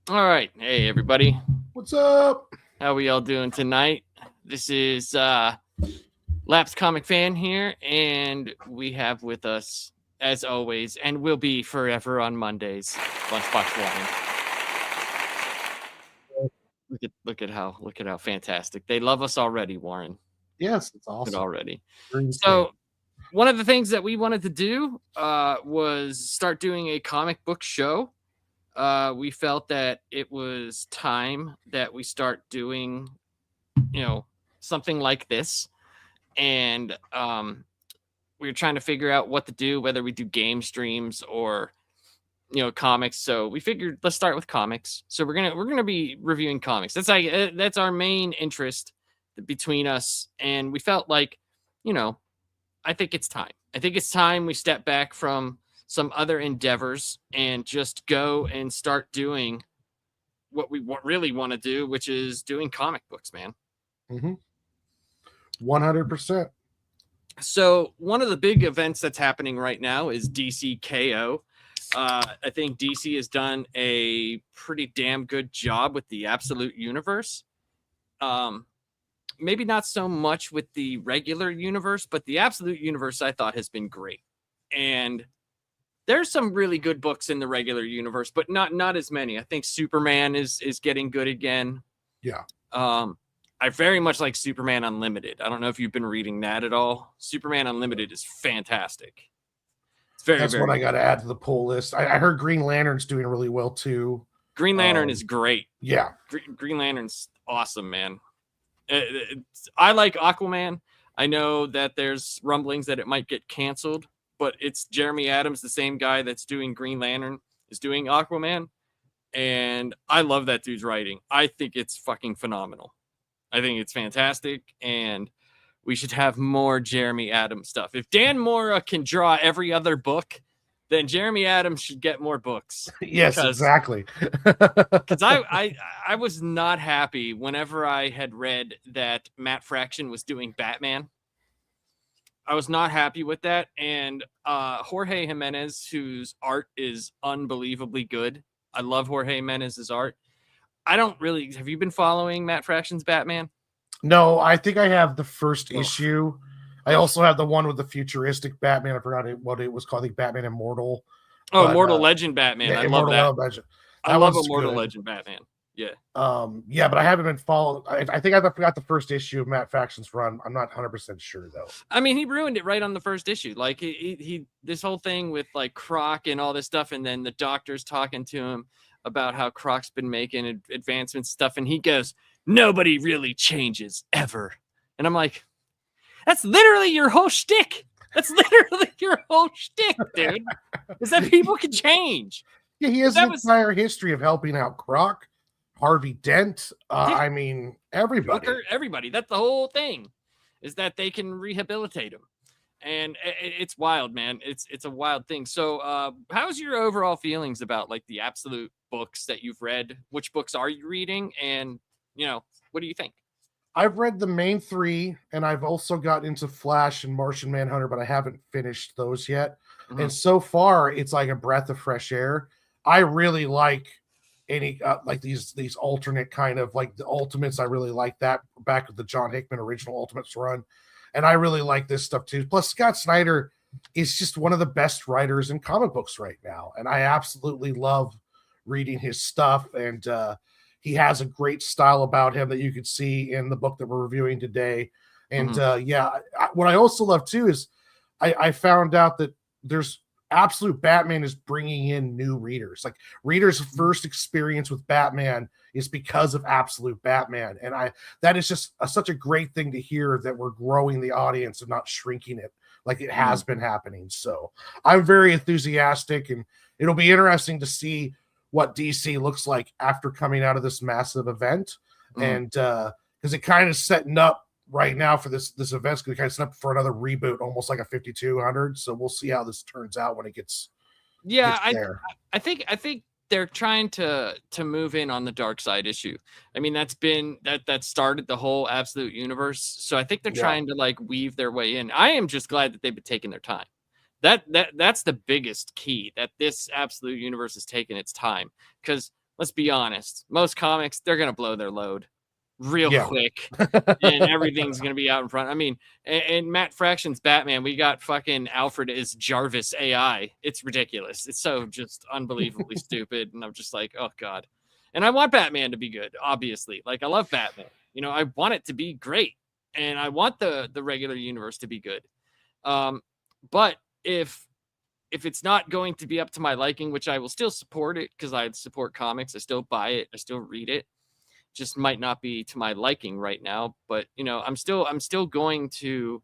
All right. Hey, everybody. What's up? How we all doing tonight? This is Laps Comic Fan here, and we have with us, as always, and will be forever on Mondays, Lunchbox Warren. Look at how fantastic they love us already, Warren. Yes, it's It awesome. already. Green fan. So one of the things that we wanted to do was start doing a comic book show. We felt that it was time that we start doing, something like this. And we were trying to figure out what to do, whether we do game streams or comics. So we figured let's start with comics. So we're gonna be reviewing comics. That's our main interest between us, and we felt like, you know, I think it's time. I think it's time we step back from some other endeavors and just go and start doing what we really want to do, which is doing comic books, man. 100%. So one of the big events that's happening right now is DC K.O. I think DC has done a pretty damn good job with the Absolute Universe. Maybe not so much with the regular universe, but the Absolute Universe I thought has been great. And there's some really good books in the regular universe, but not as many. I think Superman is getting good again. Yeah. I very much like Superman Unlimited. I don't know if you've been reading that at all. Superman Unlimited is fantastic. It's That's what I got to add to the pull list. I heard Green Lantern's doing really well too. Green Lantern is great. Yeah. Green Lantern's awesome, man. I like Aquaman. I know that there's rumblings that it might get canceled, but it's Jeremy Adams, the same guy that's doing Green Lantern, is doing Aquaman. And I love that dude's writing. I think it's fucking phenomenal. I think it's fantastic, and we should have more Jeremy Adams stuff. If Dan Mora can draw every other book, then Jeremy Adams should get more books. Yes, exactly. Because I was not happy whenever I had read that Matt Fraction was doing Batman. I was not happy with that, and Jorge Jimenez, whose art is unbelievably good. I love Jorge Jimenez's art. I don't really. Have you been following Matt Fraction's Batman? No, I think I have the first issue. I also have the one with the futuristic Batman. I forgot what it was called. I think Batman Immortal. Oh, Immortal Legend Batman. Yeah, I love that. Legend. I love Immortal Legend Batman. Yeah. Yeah, but I haven't been following. I think I forgot the first issue of Matt Fraction's run. I'm not 100% sure though. I mean, he ruined it right on the first issue. Like he this whole thing with like Croc and all this stuff, and then the doctor's talking to him about how Croc's been making advancements stuff, and he goes, "Nobody really changes ever," and I'm like, "That's literally your whole shtick. That's literally your whole shtick, dude. Is that people can change?" Yeah, he has an entire history of helping out Croc, Harvey Dent. I mean, everybody. Joker, everybody. That's the whole thing, is that they can rehabilitate him. And it's wild, man. It's a wild thing. So how's your overall feelings about like the Absolute books that you've read? Which books are you reading? And, what do you think? I've read the main three, and I've also got into Flash and Martian Manhunter, but I haven't finished those yet. Mm-hmm. And so far, it's like a breath of fresh air. I really like any like these alternate kind of like the Ultimates. I really like that back with the John Hickman original Ultimates run. And I really like this stuff too. Plus, Scott Snyder is just one of the best writers in comic books right now. And I absolutely love reading his stuff. And he has a great style about him that you could see in the book that we're reviewing today. And what I also love too is I found out that there's Absolute Batman is bringing in new readers. Like readers' first experience with Batman is because of Absolute Batman. And that is just such a great thing to hear, that we're growing the audience and not shrinking it like it has been happening. So I'm very enthusiastic, and it'll be interesting to see what DC looks like after coming out of this massive event. And because it kind of setting up right now for this event's going to kind of set up for another reboot, almost like a 5200. So we'll see how this turns out when it gets there. I think they're trying to move in on the dark side issue. I mean, that started the whole Absolute Universe. So I think they're trying to like weave their way in. I am just glad that they've been taking their time. That's the biggest key, that this Absolute Universe is taking its time, because let's be honest. Most comics, they're gonna blow their load real quick, and everything's gonna be out in front. I mean, and Matt Fraction's Batman, we got fucking Alfred as Jarvis AI. It's ridiculous. It's so just unbelievably stupid, and I'm just like, oh god. And I want Batman to be good, obviously. Like I love Batman. You know, I want it to be great, and I want the regular universe to be good. But if it's not going to be up to my liking, which I will still support it because I support comics, I still buy it, I still read it. Just might not be to my liking right now, but you know, I'm still going to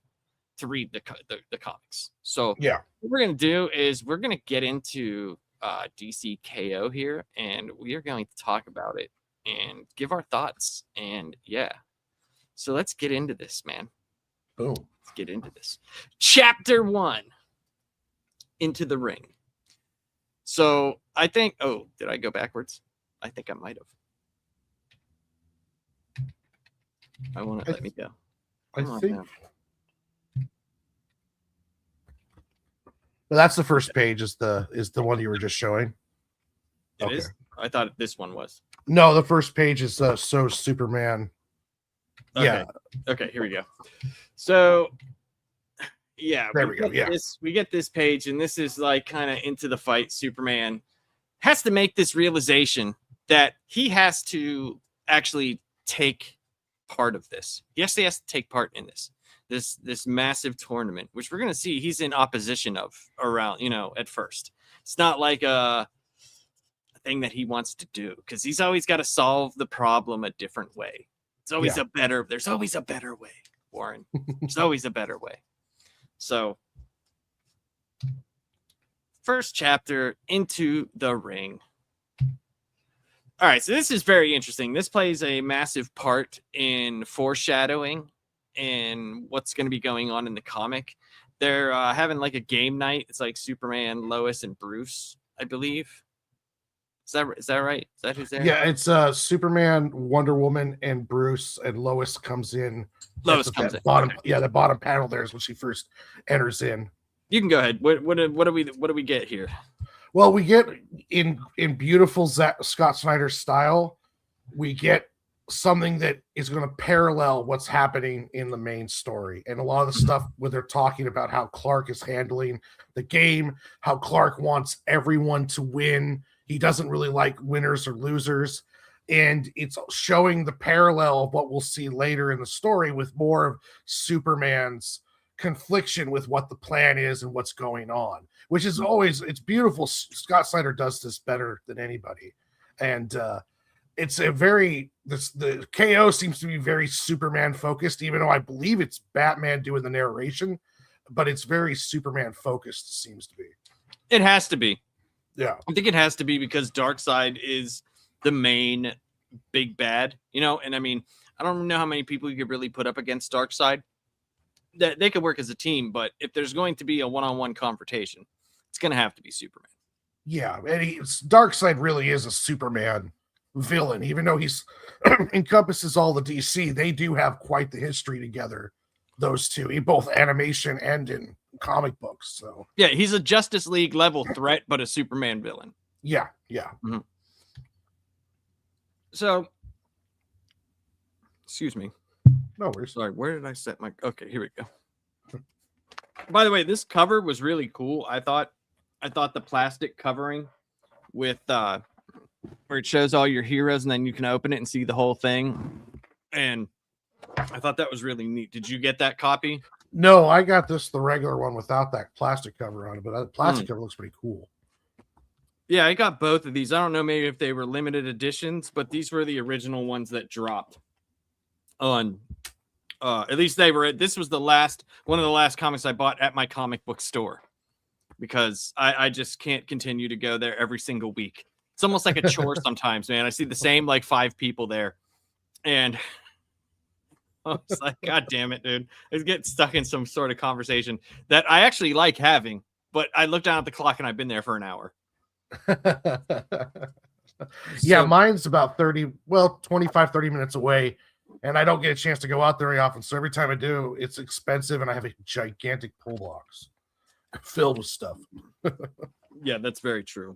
read the comics. So yeah, what we're gonna do is we're gonna get into DC K.O. here, and we are going to talk about it and give our thoughts. And yeah, so let's get into this, man. Boom. Let's get into this. Chapter 1. Into the Ring. So I think, oh, did I go backwards? I think I might have. I won't let me go. I think. Well, that's the first page. Is the one you were just showing? It is? I thought this one was. No, the first page is so Superman. Okay. Yeah. Okay. Here we go. So, yeah, there we go. Yeah, we get this page, and this is like kind of into the fight. Superman has to make this realization that he has to actually take part of this. He has to take part in this massive tournament, which we're going to see he's in opposition of around, you know, at first. It's not like a thing that he wants to do because he's always got to solve the problem a different way. It's always there's always a better way, Warren. There's always a better way. So first chapter, Into the Ring. All right, so this is very interesting. This plays a massive part in foreshadowing and what's going to be going on in the comic. They're having like a game night. It's like Superman, Lois, and Bruce, I believe. Is that right? Is that who's there? Yeah, it's Superman, Wonder Woman, and Bruce, and Lois comes in. Lois comes in. Bottom, okay. Yeah, the bottom panel there is when she first enters in. You can go ahead. What do we get here? Well, we get in beautiful Scott Snyder style, we get something that is going to parallel what's happening in the main story. And a lot of the stuff where they're talking about how Clark is handling the game, how Clark wants everyone to win. He doesn't really like winners or losers. And it's showing the parallel of what we'll see later in the story with more of Superman's confliction with what the plan is and what's going on, which is always, it's beautiful. Scott Snyder does this better than anybody. And it's a very, the KO seems to be very Superman focused, even though I believe it's Batman doing the narration, but it's very Superman focused, seems to be. It has to be. Yeah. I think it has to be because Darkseid is the main big bad, you know? And I mean, I don't know how many people you could really put up against Darkseid. That they could work as a team, but if there's going to be a one-on-one confrontation, it's going to have to be Superman. Yeah, and Darkseid really is a Superman villain, even though he's encompasses all the DC. They do have quite the history together, those two, in both animation and in comic books. So yeah, he's a Justice League level threat, but a Superman villain. Yeah. Mm-hmm. So, excuse me. No worries. Sorry, where did I set my... Okay, here we go. By the way, this cover was really cool. I thought the plastic covering with where it shows all your heroes and then you can open it and see the whole thing. And I thought that was really neat. Did you get that copy? No, I got the regular one without that plastic cover on it, but that plastic cover looks pretty cool. Yeah, I got both of these. I don't know maybe if they were limited editions, but these were the original ones that dropped on at least they were. This was one of the last comics I bought at my comic book store because I just can't continue to go there every single week. It's almost like a chore sometimes, man. I see the same like 5 people there, and I was like, God damn it, dude! I get stuck in some sort of conversation that I actually like having, but I look down at the clock and I've been there for an hour. Yeah, mine's about 25, 30 minutes away. And I don't get a chance to go out there very often. So every time I do, it's expensive. And I have a gigantic pull box filled with stuff. Yeah, that's very true.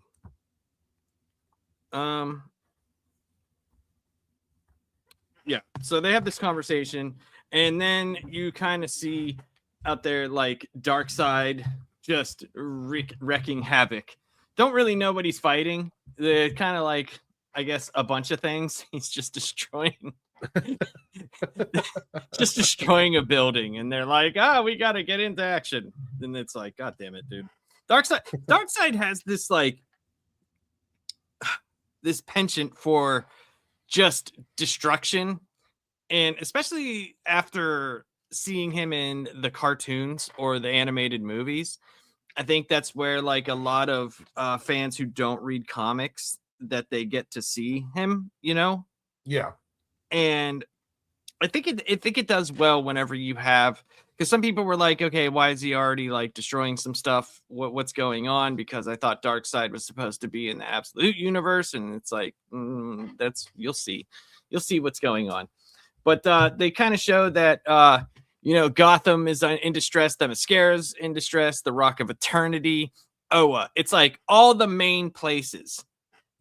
Yeah. So they have this conversation, and then you kind of see out there like Darkseid just wrecking havoc. Don't really know what he's fighting. They're kind of like, I guess, a bunch of things. He's just destroying, just destroying a building, and they're like, we got to get into action. And it's like, God damn it, dude. Darkseid has this like this penchant for just destruction, and especially after seeing him in the cartoons or the animated movies, I think that's where like a lot of fans who don't read comics, that they get to see him, you know. Yeah. And I think it does well whenever you have, because some people were like, okay, why is he already like destroying some stuff? What's going on? Because I thought Darkseid was supposed to be in the absolute universe, and it's like, that's, you'll see what's going on. But they kind of show that Gotham is in distress, the Mascara's in distress, the Rock of Eternity, Oa. It's like all the main places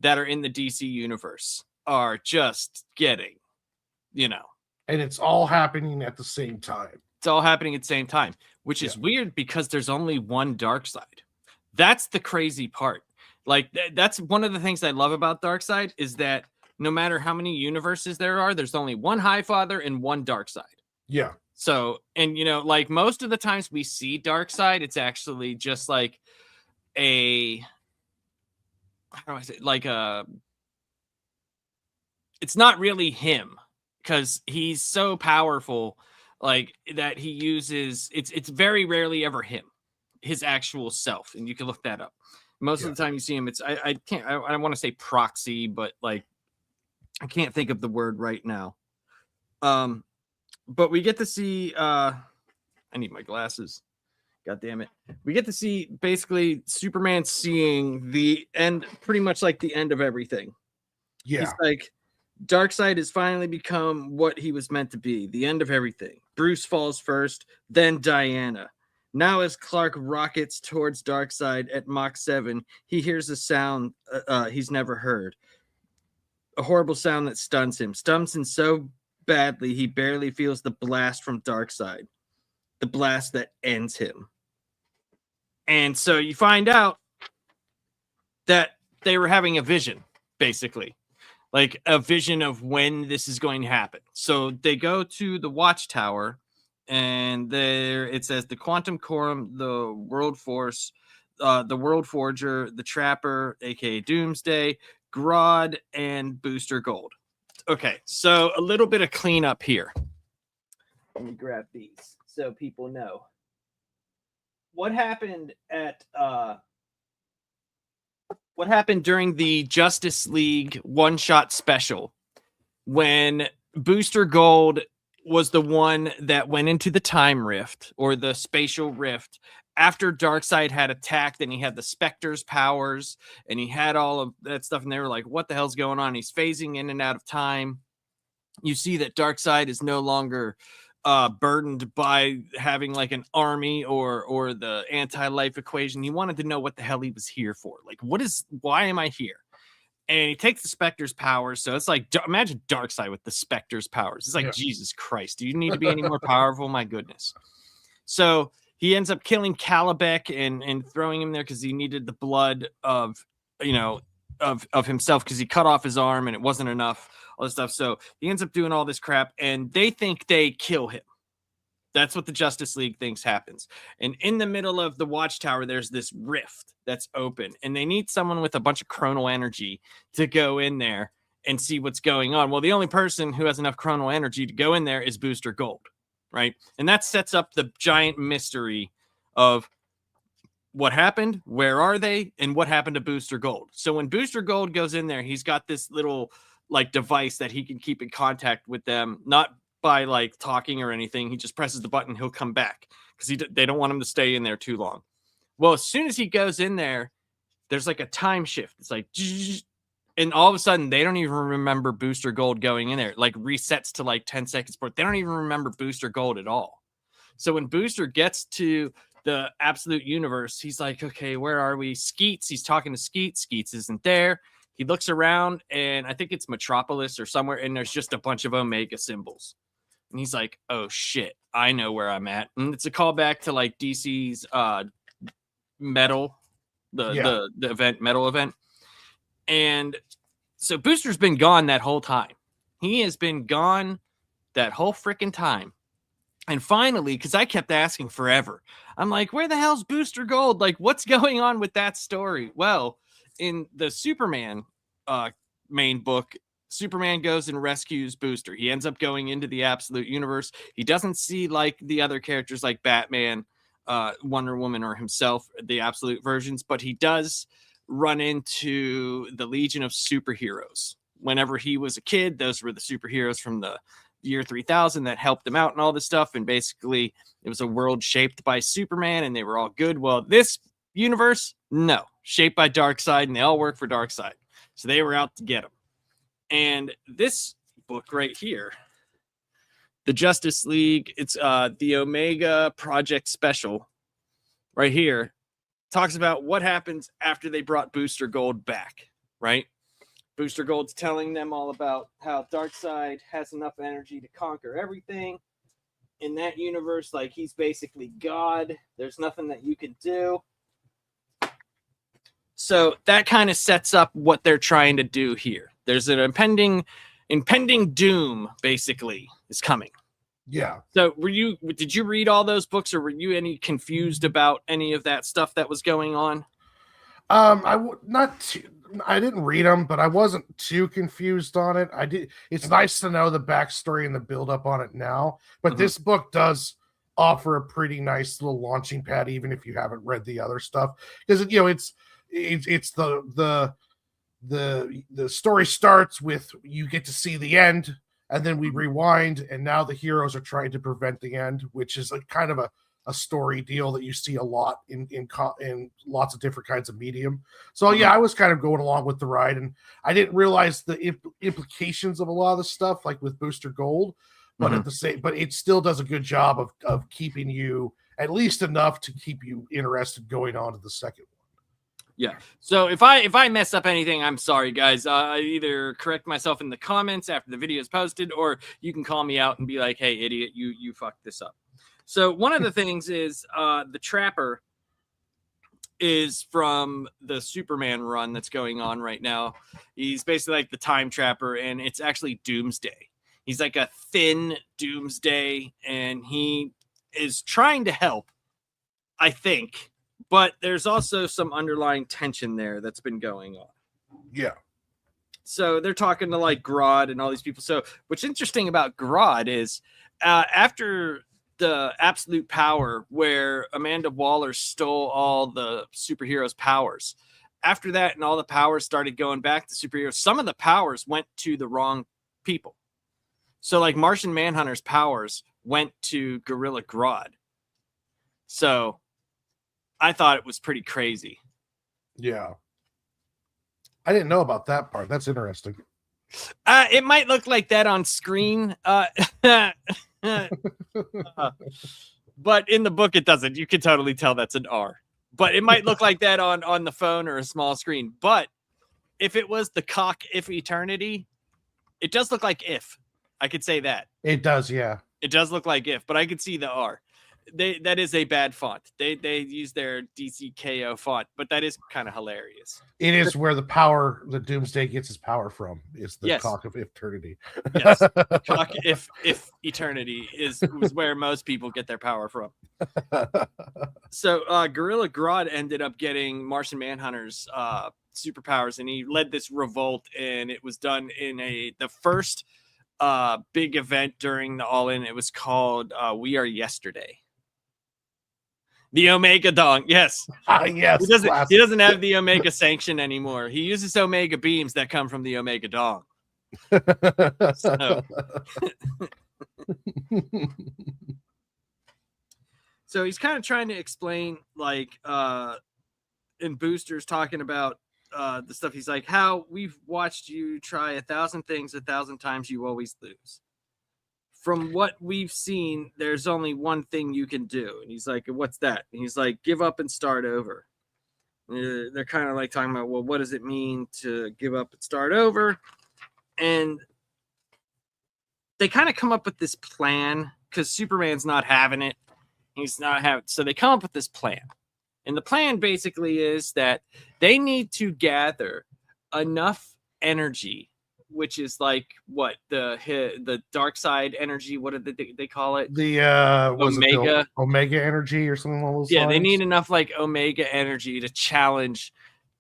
that are in the DC universe are just getting, and it's all happening at the same time. It's all happening at the same time, which is weird because there's only one Darkseid. That's the crazy part. Like, that's one of the things I love about Darkseid, is that no matter how many universes there are, there's only one Highfather and one Darkseid. Yeah. So, and like most of the times we see Darkseid, it's actually just like how do I say, like it's not really him, because he's so powerful, like that he uses, it's very rarely ever his actual self, and you can look that up. Most of the time you see him, it's I want to say proxy, but like I can't think of the word right now. But we get to see I need my glasses. God damn it. We get to see basically Superman seeing the end, pretty much like the end of everything. Yeah. He's like, Darkseid has finally become what he was meant to be, the end of everything. Bruce falls first, then Diana. Now as Clark rockets towards Darkseid at Mach 7, he hears a sound he's never heard. A horrible sound that stuns him so badly he barely feels the blast from Darkseid. The blast that ends him. And so you find out that they were having a vision, basically. Like a vision of when this is going to happen. So they go to the Watchtower, and there it says the Quantum Quorum, the World Force, the World Forger, the Trapper, aka Doomsday, Grodd, and Booster Gold. Okay, so a little bit of cleanup here. Let me grab these so people know. What happened during the Justice League one-shot special, when Booster Gold was the one that went into the time rift, or the spatial rift, after Darkseid had attacked, and he had the Spectre's powers, and he had all of that stuff, and they were like, what the hell's going on? He's phasing in and out of time. You see that Darkseid is no longer burdened by having like an army or the anti-life equation. He wanted to know what the hell he was here for. Like, why am I here? And he takes the Spectre's powers. So it's like, imagine Darkseid with the Spectre's powers. It's like, Jesus Christ, do you need to be any more powerful? My goodness. So he ends up killing Calabec and throwing him there because he needed the blood of himself, because he cut off his arm and it wasn't enough. All this stuff. So he ends up doing all this crap, and they think they kill him. That's what the Justice League thinks happens. And in the middle of the Watchtower, there's this rift that's open, and they need someone with a bunch of chronal energy to go in there and see what's going on. Well, the only person who has enough chronal energy to go in there is Booster Gold, right? And that sets up the giant mystery of what happened, where are they, and what happened to Booster Gold. So when Booster Gold goes in there, he's got this little like device that he can keep in contact with them, not by like talking or anything. He just presses the button, he'll come back, because they don't want him to stay in there too long. Well, as soon as he goes in there, there's like a time shift. It's like, and all of a sudden they don't even remember Booster Gold going in there. It like resets to like 10 seconds before. They don't even remember Booster Gold at all. So when Booster gets to the absolute universe, he's like, okay, where are we? Skeets, he's talking to Skeets. Skeets isn't there. He looks around, and I think it's Metropolis or somewhere, and there's just a bunch of Omega symbols. And he's like, oh shit, I know where I'm at. And it's a callback to like DC's Metal, the event, Metal event. And so Booster's been gone that whole time. He has been gone that whole freaking time. And finally, because I kept asking forever, I'm like, where the hell's Booster Gold? Like, what's going on with that story? Well, in the Superman main book, Superman goes and rescues Booster. He ends up going into the Absolute Universe. He doesn't see like the other characters like Batman, Wonder Woman, or himself, the Absolute versions, but he does run into the Legion of Superheroes. Whenever he was a kid, those were the superheroes from the year 3000 that helped him out and all this stuff. And basically, it was a world shaped by Superman, and they were all good. Well, this universe, no, shaped by Darkseid, and they all work for Darkseid. So they were out to get him. And this book right here, the Justice League, it's the Omega Project Special right here, talks about what happens after they brought Booster Gold back, right? Booster Gold's telling them all about how Darkseid has enough energy to conquer everything. In that universe, like, he's basically God. There's nothing that you can do. So that kind of sets up what they're trying to do here. There's an impending doom, basically, is coming. Yeah. So did you read all those books, or were you any confused about any of that stuff that was going on? I didn't read them, but I wasn't too confused on it. It's nice to know the backstory and the build up on it now, but this book does offer a pretty nice little launching pad, even if you haven't read the other stuff, because it's the story starts with, you get to see the end, and then we rewind, and now the heroes are trying to prevent the end, which is a kind of a story deal that you see a lot in lots of different kinds of medium. So yeah, I was kind of going along with the ride, and I didn't realize the implications of a lot of the stuff, like with Booster Gold, but but it still does a good job of keeping you at least enough to keep you interested going on to the second one. Yeah. So if I mess up anything, I'm sorry, guys. I either correct myself in the comments after the video is posted, or you can call me out and be like, hey, idiot, you fucked this up. So one of the things is the Trapper is from the Superman run that's going on right now. He's basically like the Time Trapper, and it's actually Doomsday. He's like a thin Doomsday, and he is trying to help, I think. But there's also some underlying tension there that's been going on. Yeah. So they're talking to like Grodd and all these people. So what's interesting about Grodd is after the Absolute Power, where Amanda Waller stole all the superheroes' powers, after that and all the powers started going back to superheroes, some of the powers went to the wrong people. So like Martian Manhunter's powers went to Gorilla Grodd. So I thought it was pretty crazy. Yeah. I didn't know about that part. That's interesting. It might look like that on screen. But in the book, it doesn't. You can totally tell that's an R. But it might look like that on the phone or a small screen. But if it was the cock if eternity, it does look like if. I could say that. It does, yeah. It does look like if, but I could see the R. That is a bad font. They use their DC K.O font, but that is kind of hilarious. It is where the Doomsday gets his power from. Is the cock of eternity. Yes, cock if eternity is where most people get their power from. So Gorilla Grodd ended up getting Martian Manhunter's superpowers, and he led this revolt, and it was done in the first big event during the All In. It was called We Are Yesterday. The Omega Dong, yes. Yes. He doesn't have the Omega sanction anymore. He uses Omega beams that come from the Omega Dong. So he's kind of trying to explain, like, in Boosters talking about the stuff. He's like, how we've watched you try 1,000 things 1,000 times, you always lose. From what we've seen, there's only one thing you can do. And he's like, what's that? And he's like, give up and start over. They're kind of like talking about, well, what does it mean to give up and start over? And they kind of come up with this plan because Superman's not having it. He's not having, so they come up with this plan. And the plan basically is that they need to gather enough energy, which is like what the dark side energy. What did they call it? The was it Omega. the Omega energy or something along those Yeah, they lines? need enough like Omega energy to challenge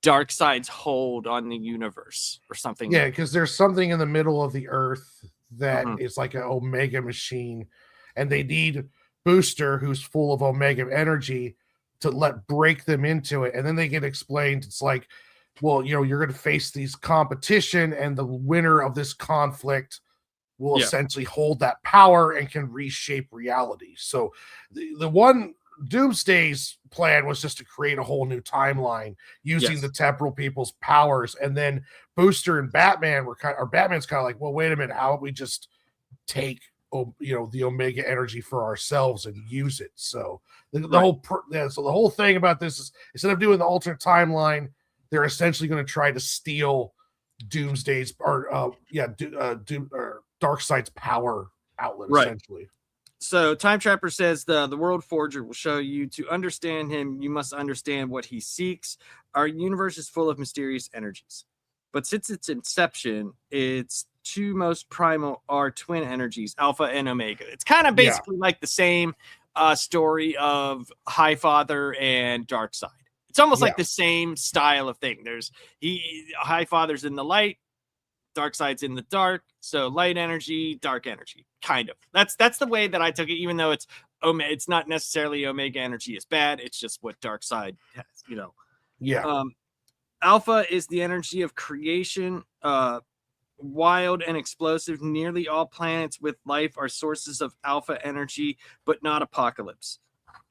Darkseid's hold on the universe or something. Yeah, because there's something in the middle of the Earth that Mhm. is like an Omega machine, and they need Booster, who's full of Omega energy, to let break them into it. And then they get explained. It's like, well, you're going to face these competition, and the winner of this conflict will Yeah. essentially hold that power and can reshape reality. So the one Doomsday's plan was just to create a whole new timeline using Yes. the temporal people's powers. And then Booster and Batman Batman's kind of like, well, wait a minute, how about we just take the Omega energy for ourselves and use it? So the whole thing about this is, instead of doing the alternate timeline, they're essentially going to try to steal Doomsday's Darkseid's power outlet, Right. essentially. So Time Trapper says the World Forger will show you, to understand him, you must understand what he seeks. Our universe is full of mysterious energies, but since its inception, its two most primal are twin energies, Alpha and Omega. It's kind of basically like the same story of Highfather and Darkseid. It's almost like the same style of thing. Highfather's in the light, Darkseid's in the dark. So light energy, dark energy, kind of. That's the way that I took it. Even though it's not necessarily Omega energy is bad. It's just what Darkseid has, Yeah. Alpha is the energy of creation, wild and explosive. Nearly all planets with life are sources of alpha energy, but not Apocalypse.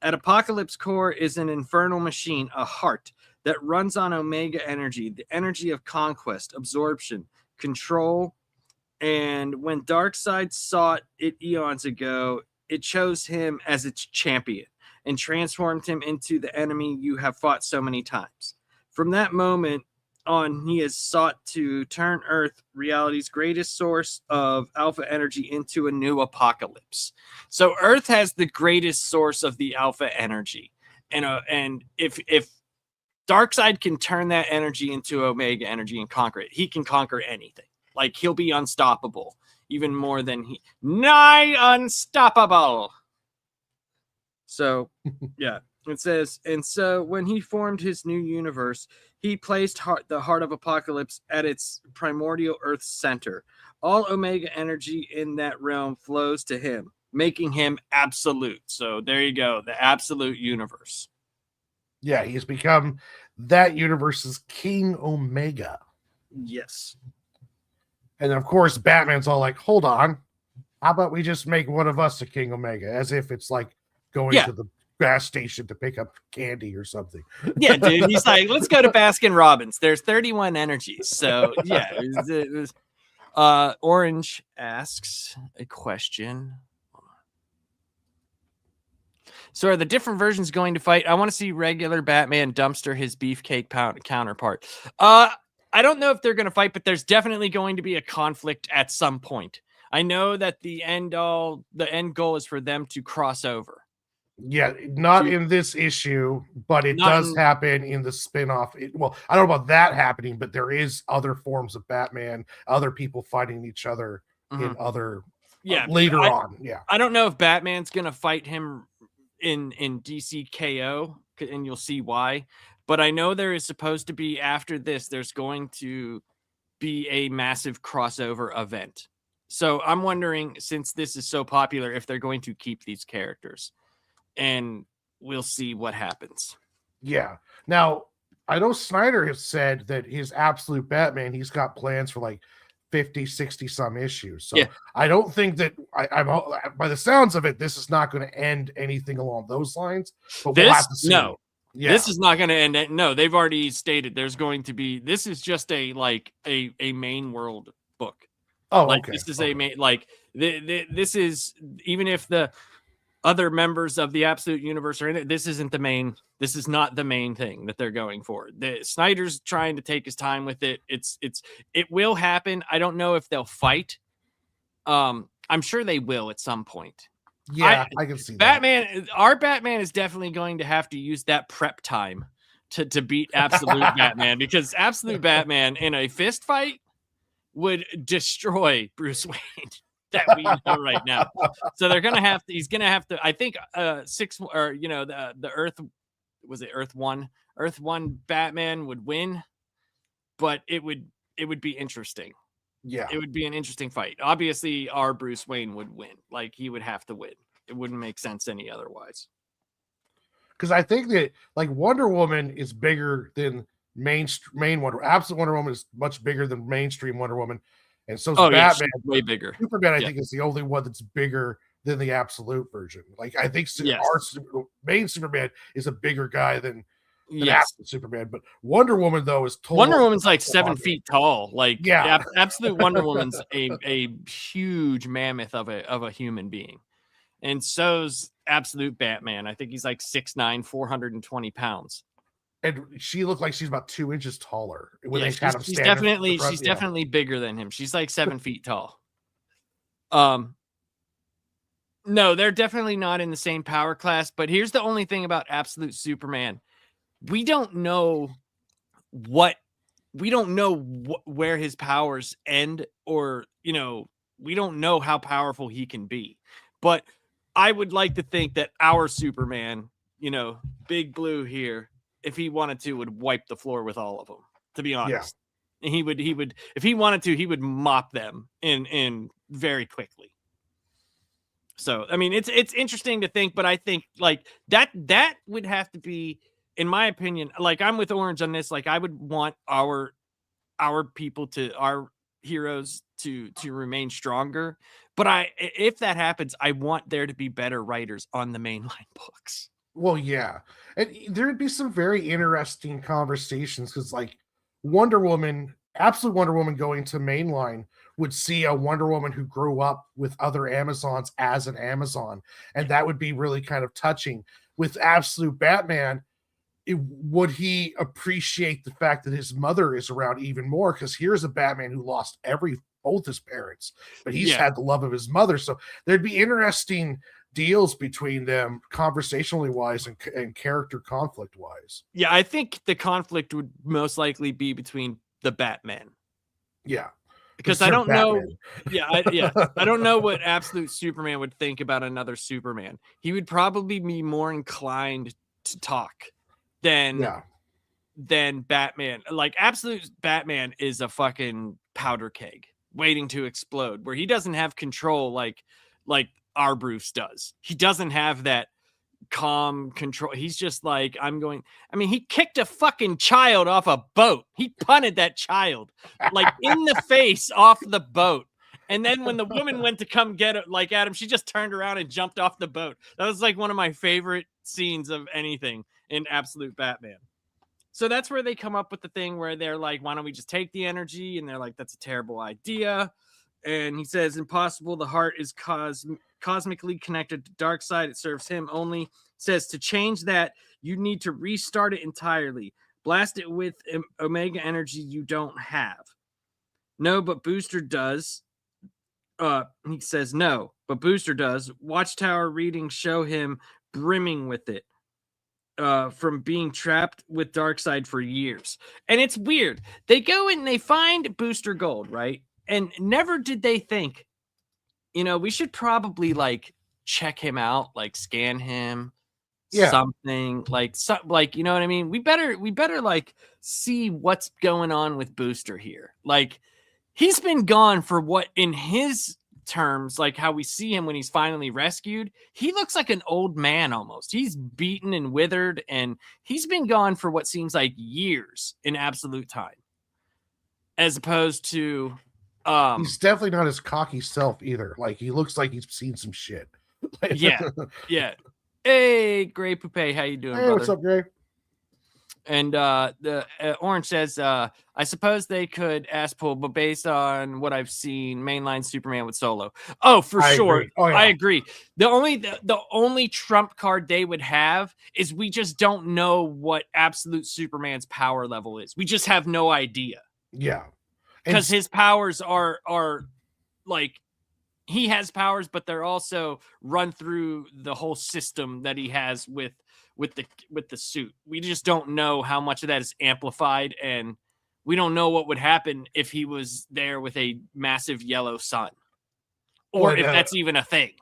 At Apocalypse core is an infernal machine, a heart that runs on Omega energy, the energy of conquest, absorption, control. And when Darkseid sought it eons ago, it chose him as its champion and transformed him into the enemy you have fought so many times. From that moment on, he has sought to turn Earth, reality's greatest source of alpha energy, into a new apocalypse. So Earth has the greatest source of the alpha energy. And if Darkseid can turn that energy into Omega energy and conquer it, he can conquer anything. Like, he'll be unstoppable, even more than nigh unstoppable. So, yeah, it says, and so when he formed his new universe, he placed the heart of Apocalypse at its primordial Earth center. All Omega energy in that realm flows to him, making him absolute. So there you go, the absolute universe. Yeah, he's become that universe's King Omega. Yes. And of course, Batman's all like, hold on, how about we just make one of us a King Omega? As if it's like going to the gas station to pick up candy or something. Yeah, dude. He's like, let's go to Baskin Robbins. There's 31 energies. So yeah. Orange asks a question. So are the different versions going to fight? I want to see regular Batman dumpster his beefcake counterpart. I don't know if they're going to fight, but there's definitely going to be a conflict at some point. I know that the end goal is for them to cross over. Yeah, not in this issue, but it does happen in the spinoff. Well, I don't know about that happening, but there is other forms of Batman, other people fighting each other in other later on. Yeah, I don't know if Batman's going to fight him in DC K.O, and you'll see why. But I know there is supposed to be, after this, there's going to be a massive crossover event. So I'm wondering, since this is so popular, if they're going to keep these characters. And we'll see what happens. Yeah. Now, I know Snyder has said that his absolute Batman, he's got plans for like 50, 60 some issues. So I don't think that I'm by the sounds of it, this is not going to end anything along those lines. But we'll have to see. No. Yeah. This is not going to end it. No, they've already stated there's going to be, this is just a main world book. Oh, okay. This is a main, this is, even if other members of the Absolute Universe are in it. This isn't the main. This is not the main thing that they're going for. Snyder's trying to take his time with it. It will happen. I don't know if they'll fight. I'm sure they will at some point. Yeah, I can see Batman. Our Batman is definitely going to have to use that prep time to beat Absolute Batman, because Absolute Batman in a fist fight would destroy Bruce Wayne. That we know right now. So they're gonna have to. He's gonna have to. I think the Earth, was it Earth 1? Earth 1 Batman would win, but it would be interesting. Yeah, it would be an interesting fight. Obviously, our Bruce Wayne would win. Like, he would have to win. It wouldn't make sense any otherwise. Because I think that like Wonder Woman is bigger than main Wonder. Absolute Wonder Woman is much bigger than mainstream Wonder Woman. And so Batman, way bigger. Superman, I think, is the only one that's bigger than the absolute version. Like, I think our main Superman is a bigger guy than absolute Superman. But Wonder Woman, though, is totally Wonder Woman's like 7 feet tall. Like, yeah, absolute Wonder Woman's a huge mammoth of a human being, and so's absolute Batman. I think he's like 6'9", 420 pounds. And she looked like she's about 2 inches taller. She's definitely bigger than him. She's like 7 feet tall. No, they're definitely not in the same power class. But here's the only thing about Absolute Superman: we don't know where his powers end, or we don't know how powerful he can be. But I would like to think that our Superman, Big Blue here, if he wanted to, would wipe the floor with all of them, to be honest. Yeah. And he would, if he wanted to, he would mop them in very quickly. So, I mean, it's interesting to think, but I think like that would have to be, in my opinion, like, I'm with Orange on this. Like, I would want our heroes to remain stronger. But if that happens, I want there to be better writers on the mainline books. Well, yeah. And there'd be some very interesting conversations, because like Absolute Wonder Woman going to mainline would see a Wonder Woman who grew up with other Amazons as an Amazon. And that would be really kind of touching. With Absolute Batman, would he appreciate the fact that his mother is around even more? Because here's a Batman who lost both his parents, but he's had the love of his mother. So there'd be interesting deals between them, conversationally wise and character conflict wise. Yeah, I think the conflict would most likely be between the Batman. Yeah, because I don't know. I don't know what Absolute Superman would think about another Superman. He would probably be more inclined to talk than Batman. Like, Absolute Batman is a fucking powder keg waiting to explode, where he doesn't have control like our Bruce does. He doesn't have that calm control. He's just like, he kicked a fucking child off a boat. He punted that child like in the face off the boat. And then when the woman went to come get it, like, at him, she just turned around and jumped off the boat. That was like one of my favorite scenes of anything in Absolute Batman. So that's where they come up with the thing where they're like, why don't we just take the energy? And they're like, that's a terrible idea. And he says, impossible. The heart is cosmically connected to Darkseid. It serves him only. Says to change that, you need to restart it entirely. Blast it with Omega energy you don't have. No, but Booster does. He says no, but Booster does. Watchtower readings show him brimming with it. From being trapped with Darkseid for years. And it's weird. They go and they find Booster Gold, right? And never did they think, we should probably like check him out, like scan him, something like, you know what I mean? We better like see what's going on with Booster here. Like, he's been gone for what, in his terms, like how we see him when he's finally rescued, he looks like an old man almost. He's beaten and withered, and he's been gone for what seems like years in Absolute time, as opposed to he's definitely not his cocky self either. Like, he looks like he's seen some shit. yeah. Hey, Gray Poupée, how you doing, brother? What's up, Gray? And the Orange says, I suppose they could ask pull, but based on what I've seen, mainline Superman with Solo. Oh, for I sure. agree. Oh, yeah. I agree. The only trump card they would have is we just don't know what absolute Superman's power level is. We just have no idea. Yeah. Because his powers are like, he has powers, but they're also run through the whole system that he has with the suit. We just don't know how much of that is amplified, and we don't know what would happen if he was there with a massive yellow sun, or if that's even a thing.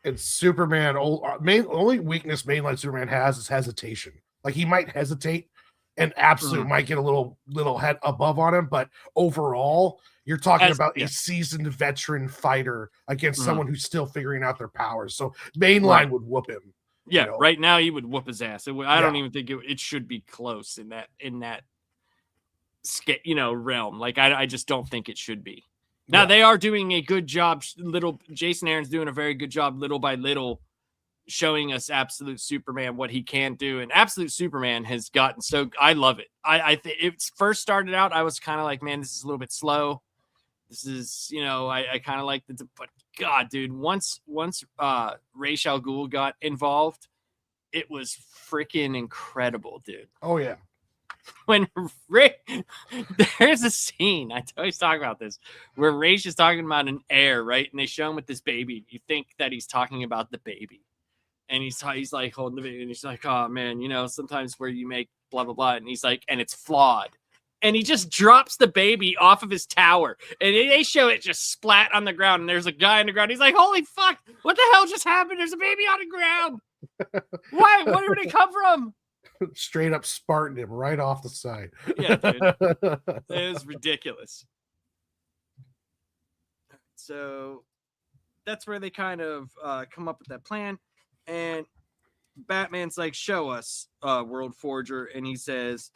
And Superman, only weakness mainline Superman has is hesitation. Like, he might hesitate, and Absolute might get a little head above on him, but overall, you're talking about a seasoned veteran fighter against someone who's still figuring out their powers. So mainline would whoop him. Yeah, right now he would whoop his ass. I don't even think it should be close in that realm. Like, I just don't think it should be. Now they are doing a good job. Jason Aaron's doing a very good job, little by little, showing us Absolute Superman, what he can do. And Absolute Superman has gotten so, I love it. I think it first started out, I was kind of like, man, this is a little bit slow. This is, I kind of like but God, dude, once Ra's al Ghul got involved, it was freaking incredible, dude. Oh yeah. When there's a scene, I always talk about this, where Ra's is talking about an heir, right? And they show him with this baby. You think that he's talking about the baby. And he's like holding the baby, and he's like, oh man, sometimes where you make blah, blah, blah. And he's like, and it's flawed. And he just drops the baby off of his tower. And they show it just splat on the ground. And there's a guy on the ground. He's like, holy fuck, what the hell just happened? There's a baby on the ground. Why? Where did it come from? Straight up Spartan him right off the side. Yeah, dude. It was ridiculous. So that's where they kind of come up with that plan. And Batman's like, show us, World Forger. And he says,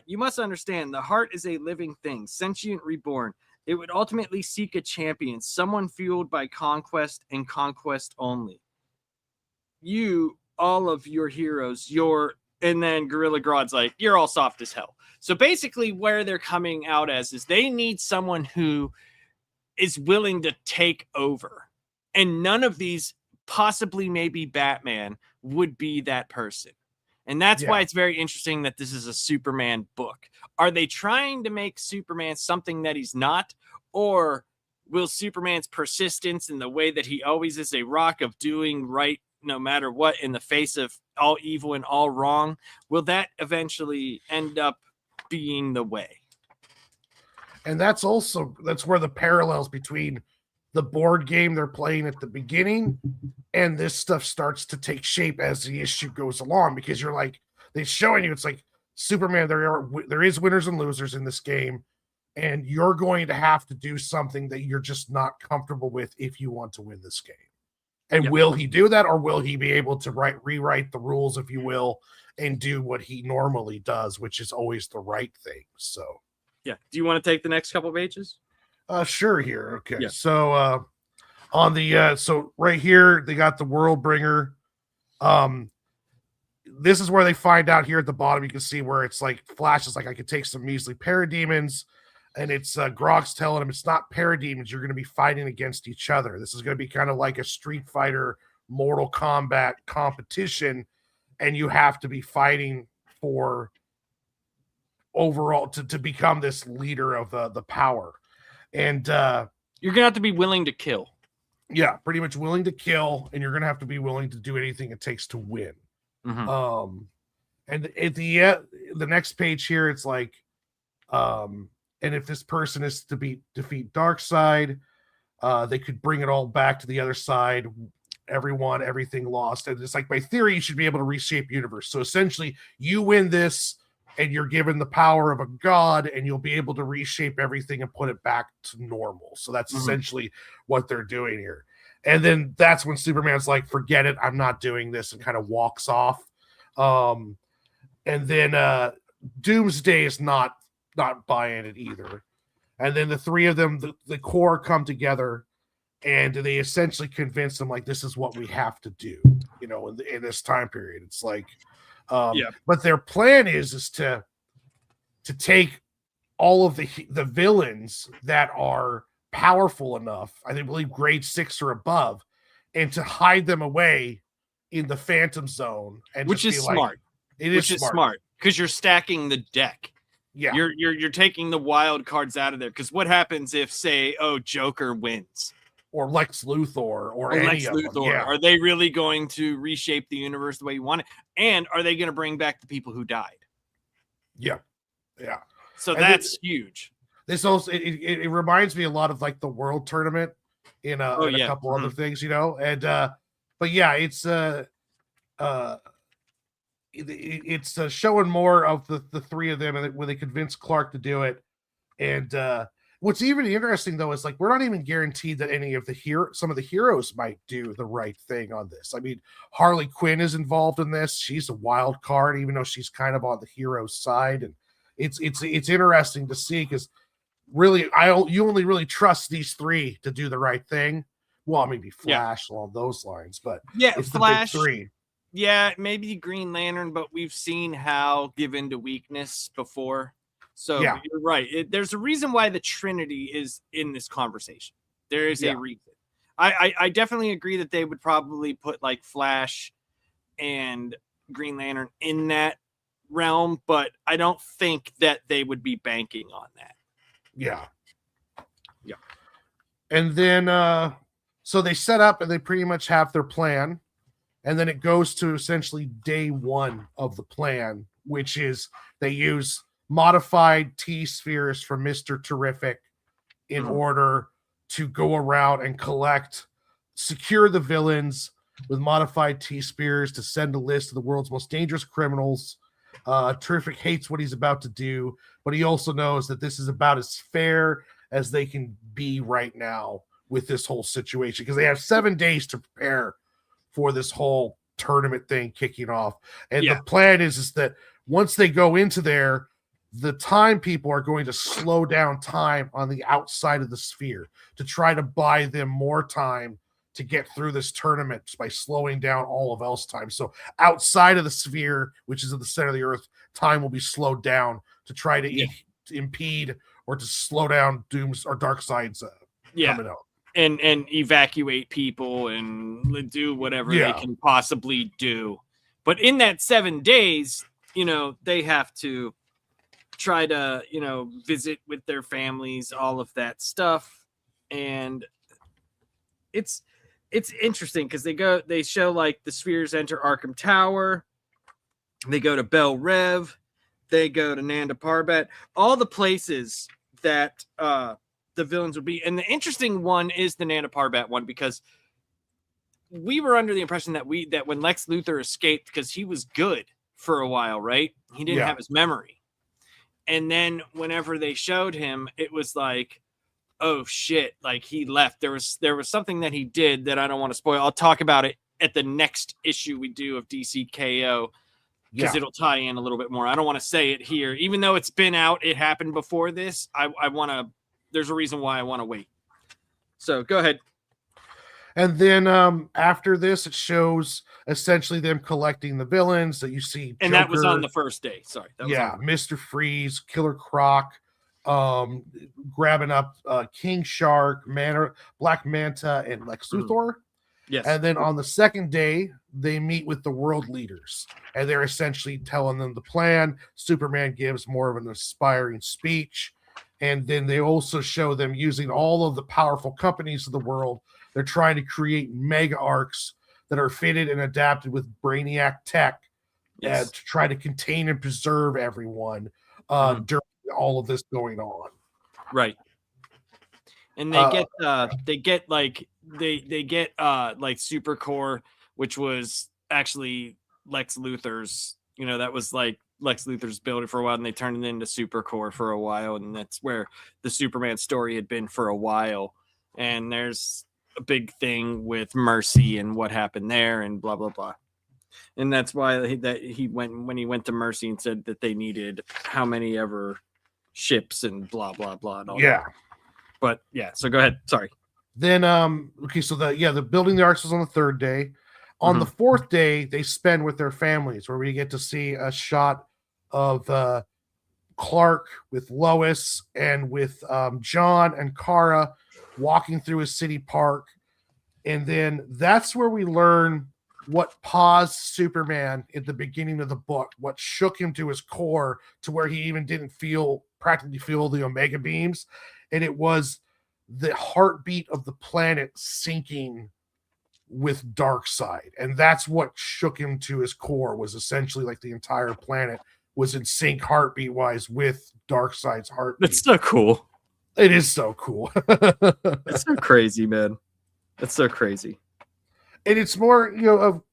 you must understand, the heart is a living thing, sentient, reborn. It would ultimately seek a champion, someone fueled by conquest and conquest only. You, all of your heroes, and then Gorilla Grodd's like, you're all soft as hell. So basically where they're coming out as is they need someone who is willing to take over. And none of these, possibly maybe Batman, would be that person. And that's why it's very interesting that this is a Superman book. Are they trying to make Superman something that he's not? Or will Superman's persistence in the way that he always is, a rock of doing right no matter what in the face of all evil and all wrong, will that eventually end up being the way? And that's where the parallels between the board game they're playing at the beginning and this stuff starts to take shape as the issue goes along, because you're like, they're showing you, it's like, Superman, there is winners and losers in this game, and you're going to have to do something that you're just not comfortable with if you want to win this game. And will he do that, or will he be able to rewrite the rules, if you will, and do what he normally does, which is always the right thing? So, yeah. Do you want to take the next couple pages? Sure. Here, okay. Yeah. So, on the so right here they got the World Bringer. This is where they find out here at the bottom. You can see where it's like flashes, like I could take some measly parademons. And it's Grog's telling him it's not parademons. You're going to be fighting against each other. This is going to be kind of like a Street Fighter, Mortal Kombat competition. And you have to be fighting for overall to become this leader of the power. And you're going to have to be willing to kill. Yeah, pretty much willing to kill. And you're going to have to be willing to do anything it takes to win. Mm-hmm. And at the next page here, it's like, and if this person is to defeat Darkseid, they could bring it all back to the other side. Everything lost. And it's like, by theory, you should be able to reshape universe. So essentially, you win this, and you're given the power of a god, and you'll be able to reshape everything and put it back to normal. So that's essentially what they're doing here. And then that's when Superman's like, forget it, I'm not doing this, and kind of walks off. And then Doomsday is not buying it either. And then the three of them, the core, come together, and they essentially convince them, like, this is what we have to do, in this time period. It's like, But their plan is to take all of the villains that are powerful enough, I believe grade 6 or above, and to hide them away in the Phantom Zone, and which is smart. It is smart because you're stacking the deck. Yeah, you're taking the wild cards out of there. Because what happens if, say, Joker wins, or Lex Luthor, or any Lex of Luthor? Them. Yeah. Are they really going to reshape the universe the way you want it? And are they going to bring back the people who died? Yeah. So that's huge. This also it reminds me a lot of like the World Tournament in a couple other things, and but yeah, it's showing more of the three of them, and when they convince Clark to do it. And what's even interesting though is like we're not even guaranteed that any of some of the heroes might do the right thing on this. I mean, Harley Quinn is involved in this. She's a wild card, even though she's kind of on the hero side, and it's interesting to see because really you only really trust these three to do the right thing. Well, maybe Flash along those lines, but it's Flash, the big three. Yeah, maybe Green Lantern, but we've seen Hal give in to weakness before. So you're right. There's a reason why the Trinity is in this conversation. There is a reason. I definitely agree that they would probably put like Flash and Green Lantern in that realm, but I don't think that they would be banking on that. Yeah. Yeah. And then so they set up and they pretty much have their plan. And then it goes to essentially day one of the plan, which is they use modified T-spheres from Mr. Terrific in order to go around and secure the villains with modified T-spheres to send a list of the world's most dangerous criminals. Terrific hates what he's about to do, but he also knows that this is about as fair as they can be right now with this whole situation because they have 7 days to prepare for this whole tournament thing kicking off. And the plan is that once they go into there, the time people are going to slow down time on the outside of the sphere to try to buy them more time to get through this tournament by slowing down all of else time. So outside of the sphere, which is at the center of the earth, time will be slowed down to try to impede or to slow down Doom's or Darkseid's coming out. And evacuate people and do whatever they can possibly do. But in that 7 days, they have to try to, visit with their families, all of that stuff. And it's interesting because they show like the spheres enter Arkham Tower. They go to Bel Rev. They go to Nanda Parbat. All the places that the villains would be. And the interesting one is the Nanda Parbat one because we were under the impression that when Lex Luthor escaped because he was good for a while, right? He didn't have his memory. And then whenever they showed him, it was like, oh shit, like he left. There was something that he did that I don't want to spoil. I'll talk about it at the next issue we do of DC K.O. because it'll tie in a little bit more. I don't want to say it here. Even though it's been out, it happened before this. I want to, there's a reason why I want to wait. So go ahead. And then after this, it shows essentially them collecting the villains that you see. Joker, and that was on the first day. Sorry. That was Mr. Freeze, Killer Croc, grabbing up King Shark, Black Manta, and Lex Luthor. Yes. And then on the second day, they meet with the world leaders, and they're essentially telling them the plan. Superman gives more of an inspiring speech. And then they also show them using all of the powerful companies of the world. They're trying to create mega arcs that are fitted and adapted with Brainiac tech to try to contain and preserve everyone during all of this going on. Right. And they get like Supercore, which was actually Lex Luthor's, that was like Lex Luthor's building for a while, and they turned it into Supercore for a while, and that's where the Superman story had been for a while. And there's a big thing with Mercy and what happened there and blah blah blah. And that's why he went to Mercy and said that they needed how many ever ships and blah blah blah and all that. But so go ahead. Sorry. Then so the building the arcs was on the third day. On the fourth day, they spend with their families, where we get to see a shot of Clark with Lois and with John and Kara walking through a city park. And then that's where we learn what paused Superman at the beginning of the book, what shook him to his core to where he even didn't practically feel the Omega beams. And it was the heartbeat of the planet sinking with Darkseid. And that's what shook him to his core, was essentially like the entire planet was in sync heartbeat wise with Darkseid's heartbeat. That's so cool. It is so cool. It's so crazy, man. That's so crazy. And it's more, of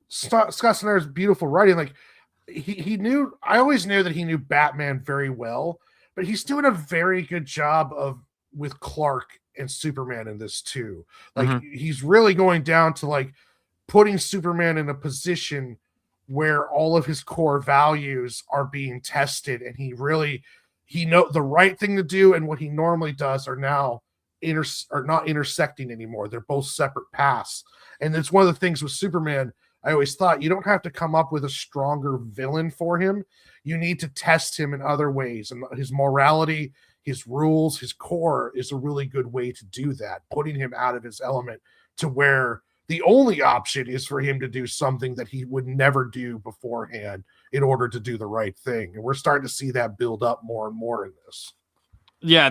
Scott Snyder's beautiful writing. Like he knew, I always knew that he knew Batman very well, but he's doing a very good job with Clark and Superman in this too. Like he's really going down to like putting Superman in a position where all of his core values are being tested, and he know the right thing to do, and what he normally does are now are not intersecting anymore. They're both separate paths. And it's one of the things with Superman, I always thought you don't have to come up with a stronger villain for him. You need to test him in other ways. And his morality, his rules, his core is a really good way to do that, putting him out of his element to where the only option is for him to do something that he would never do beforehand in order to do the right thing. And we're starting to see that build up more and more in this. Yeah,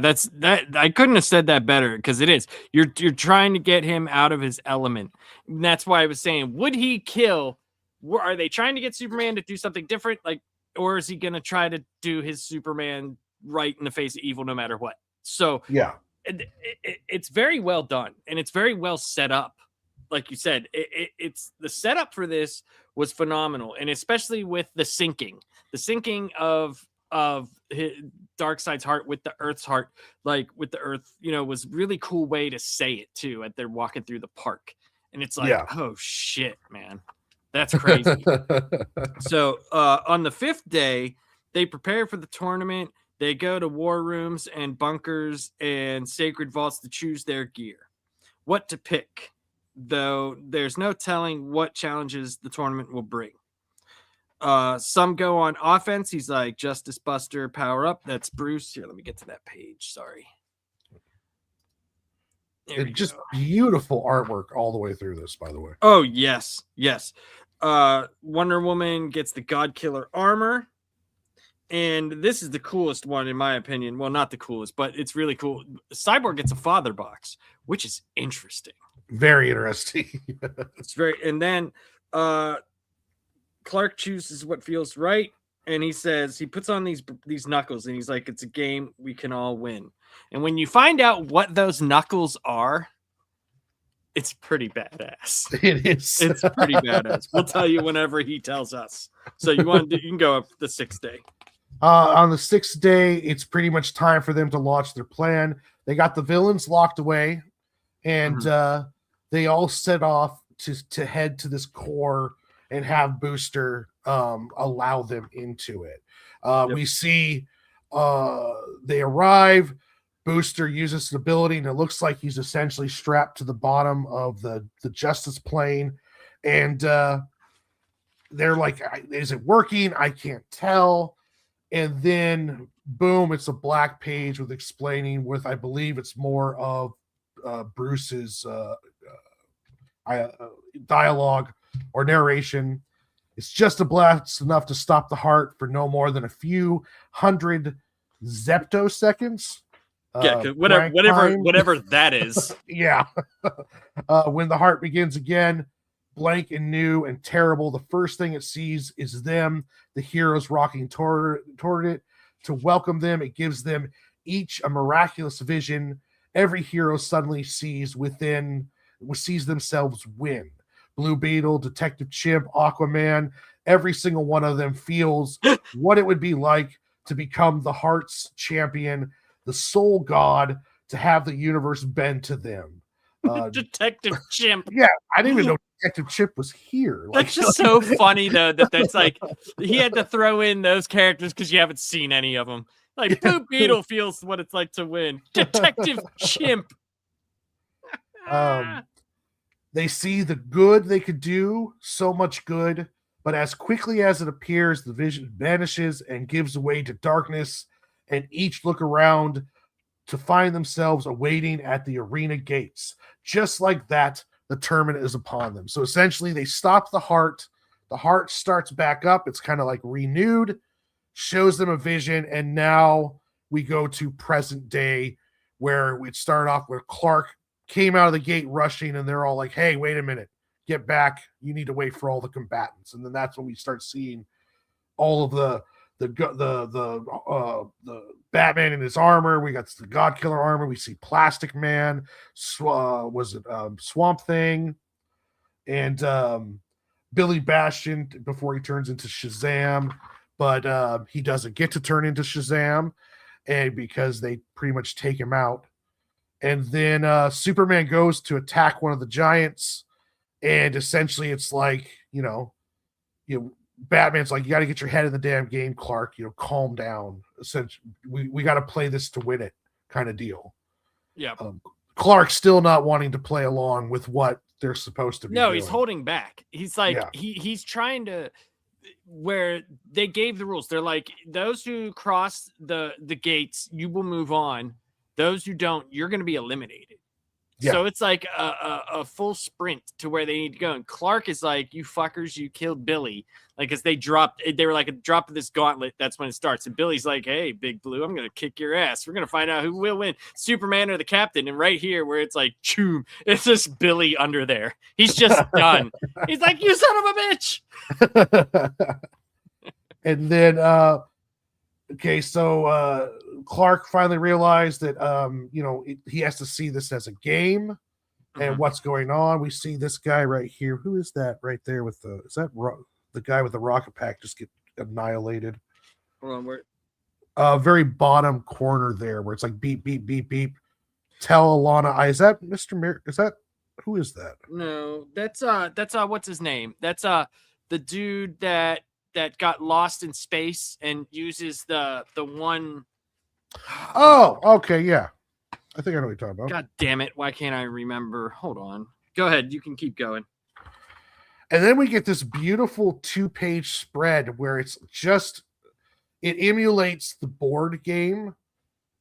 I couldn't have said that better, because it is. You're trying to get him out of his element. And that's why I was saying, would he kill? Are they trying to get Superman to do something different? Like, or is he going to try to do his Superman right in the face of evil no matter what? So yeah, it's very well done, and it's very well set up. Like you said, it's the setup for this was phenomenal, and especially with the syncing of Darkseid's heart with the Earth's heart, like with the Earth, was really cool way to say it too. As they're walking through the park, and it's like, oh shit, man, that's crazy. So on the fifth day, they prepare for the tournament. They go to war rooms and bunkers and sacred vaults to choose their gear, what to pick. Though there's no telling what challenges the tournament will bring. Some go on offense. He's like Justice Buster, power up. That's Bruce. Here, let me get to that page. Sorry. It's just beautiful artwork all the way through this, by the way. Oh, yes. Wonder Woman gets the God Killer armor. And this is the coolest one, in my opinion. Well, not the coolest, but it's really cool. Cyborg gets a father box, which is interesting. Very interesting. It's very, and then Clark chooses what feels right, and he says he puts on these knuckles, and he's like, "It's a game we can all win." And when you find out what those knuckles are, it's pretty badass. It is. It's pretty badass. We'll tell you whenever he tells us. So you can go up the sixth day. On the sixth day, it's pretty much time for them to launch their plan. They got the villains locked away, and they all set off to head to this core and have Booster allow them into it. We see they arrive. Booster uses his ability, and it looks like he's essentially strapped to the bottom of the Justice plane. And they're like, is it working? I can't tell. And then, boom, it's a black page with explaining with, I believe it's more of Bruce's dialogue or narration. It's just a blast enough to stop the heart for no more than a few hundred zeptoseconds. Whatever that is. Yeah. When the heart begins again, blank and new and terrible, the first thing it sees is them, the heroes rocking toward it. To welcome them, it gives them each a miraculous vision. Every hero suddenly sees themselves win. Blue Beetle, Detective Chimp, Aquaman, every single one of them feels what it would be like to become the Heart's champion, the soul god, to have the universe bend to them. Detective Chimp. Yeah, I didn't even know Detective Chimp was here. That's just so funny, though, that's like he had to throw in those characters because you haven't seen any of them. Like, Blue Beetle feels what it's like to win. Detective Chimp. They see the good they could do, so much good, but as quickly as it appears, the vision vanishes and gives way to darkness, and each look around to find themselves awaiting at the arena gates. Just like that, the tournament is upon them. So essentially, they stop the heart. The heart starts back up. It's kind of like renewed, shows them a vision, and now we go to present day, where we'd start off where Clark came out of the gate rushing, and they're all like, "Hey, wait a minute, get back! You need to wait for all the combatants." And then that's when we start seeing all of the Batman in his armor. We got the God Killer armor. We see Plastic Man. Swamp Thing, and Billy Bastion before he turns into Shazam, but he doesn't get to turn into Shazam, and because they pretty much take him out. And then Superman goes to attack one of the giants, and essentially it's like, Batman's like, you got to get your head in the damn game, Clark. Calm down. Essentially, we got to play this to win it, kind of deal. Yeah. Clark's still not wanting to play along with what they're supposed to be. No, he's holding back. He's like, he's trying to, where they gave the rules. They're like, those who cross the gates, you will move on. Those who don't, you're going to be eliminated. Yeah. So it's like a full sprint to where they need to go. And Clark is like, you fuckers, you killed Billy. Like, as they were like, drop this gauntlet. That's when it starts. And Billy's like, hey, Big Blue, I'm going to kick your ass. We're going to find out who will win, Superman or the Captain. And right here where it's like, choom, it's just Billy under there. He's just done. He's like, you son of a bitch. And then, okay, so Clark finally realized that, he has to see this as a game and what's going on. We see this guy right here. Who is that right there with is that the guy with the rocket pack just get annihilated? Hold on, where? Very bottom corner there where it's like beep, beep, beep, beep. Tell Alana, is that Mr. Is that, who is that? No, that's what's his name? That's the dude that got lost in space and uses the one. Oh, okay, yeah. I think I know what you're talking about. God damn it. Why can't I remember? Hold on. Go ahead. You can keep going. And then we get this beautiful 2-page spread where it emulates the board game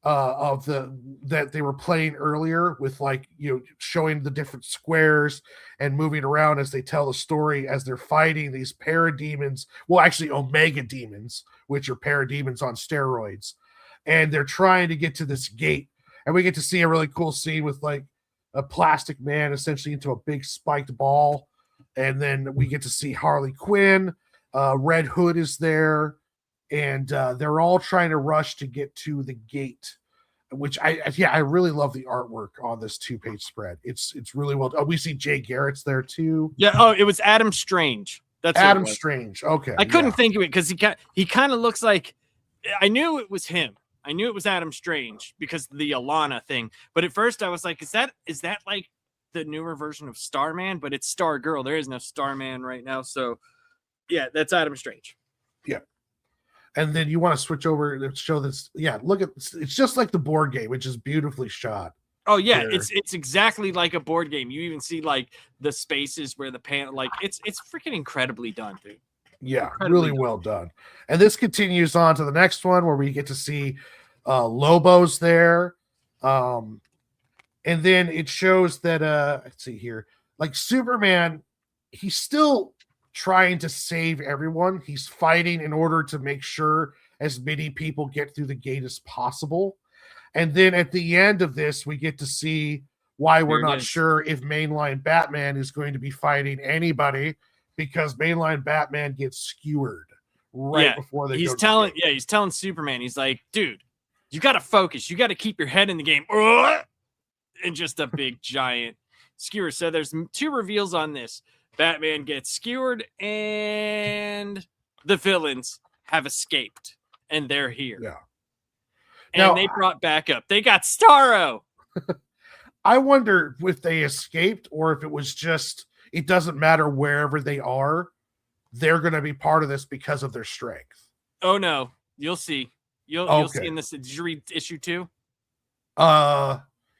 that they were playing earlier with, like, showing the different squares and moving around as they tell the story as they're fighting these parademons. Well, actually Omega demons, which are parademons on steroids. And they're trying to get to this gate. And we get to see a really cool scene with like a Plastic Man essentially into a big spiked ball. And then we get to see Harley Quinn. Red Hood is there. And they're all trying to rush to get to the gate, which I really love the artwork on this 2-page spread. It's really well. Oh, we see Jay Garrett's there too. Yeah. Oh, it was Adam Strange. That's Adam Strange. Okay. I couldn't think of it because he kind of looks like, I knew it was him. I knew it was Adam Strange because of the Alana thing. But at first I was like, is that like the newer version of Starman? But it's Stargirl. There is no Starman right now. So yeah, that's Adam Strange. Yeah. And then you want to switch over and show this. Yeah, look at it's just like the board game, which is beautifully shot. Oh yeah, there. It's exactly like a board game. You even see like the spaces where the pan, like it's freaking incredibly done, dude. Yeah, incredibly well done. And this continues on to the next one where we get to see Lobo's there. And then it shows that let's see here, like Superman, he's still trying to save everyone. He's fighting in order to make sure as many people get through the gate as possible. And then at the end of this, we get to see why we're not sure if mainline Batman is going to be fighting anybody, because mainline Batman gets skewered before they he's telling Superman, he's like, dude, you got to focus. You got to keep your head in the game. And just a big giant skewer. So there's 2 reveals on this. Batman gets skewered and the villains have escaped and they're here. Yeah. And now, they brought back up. They got Starro. I wonder if they escaped or if it was just, it doesn't matter wherever they are. They're going to be part of this because of their strength. Oh no. You'll see. You'll see in this. Did you read issue 2?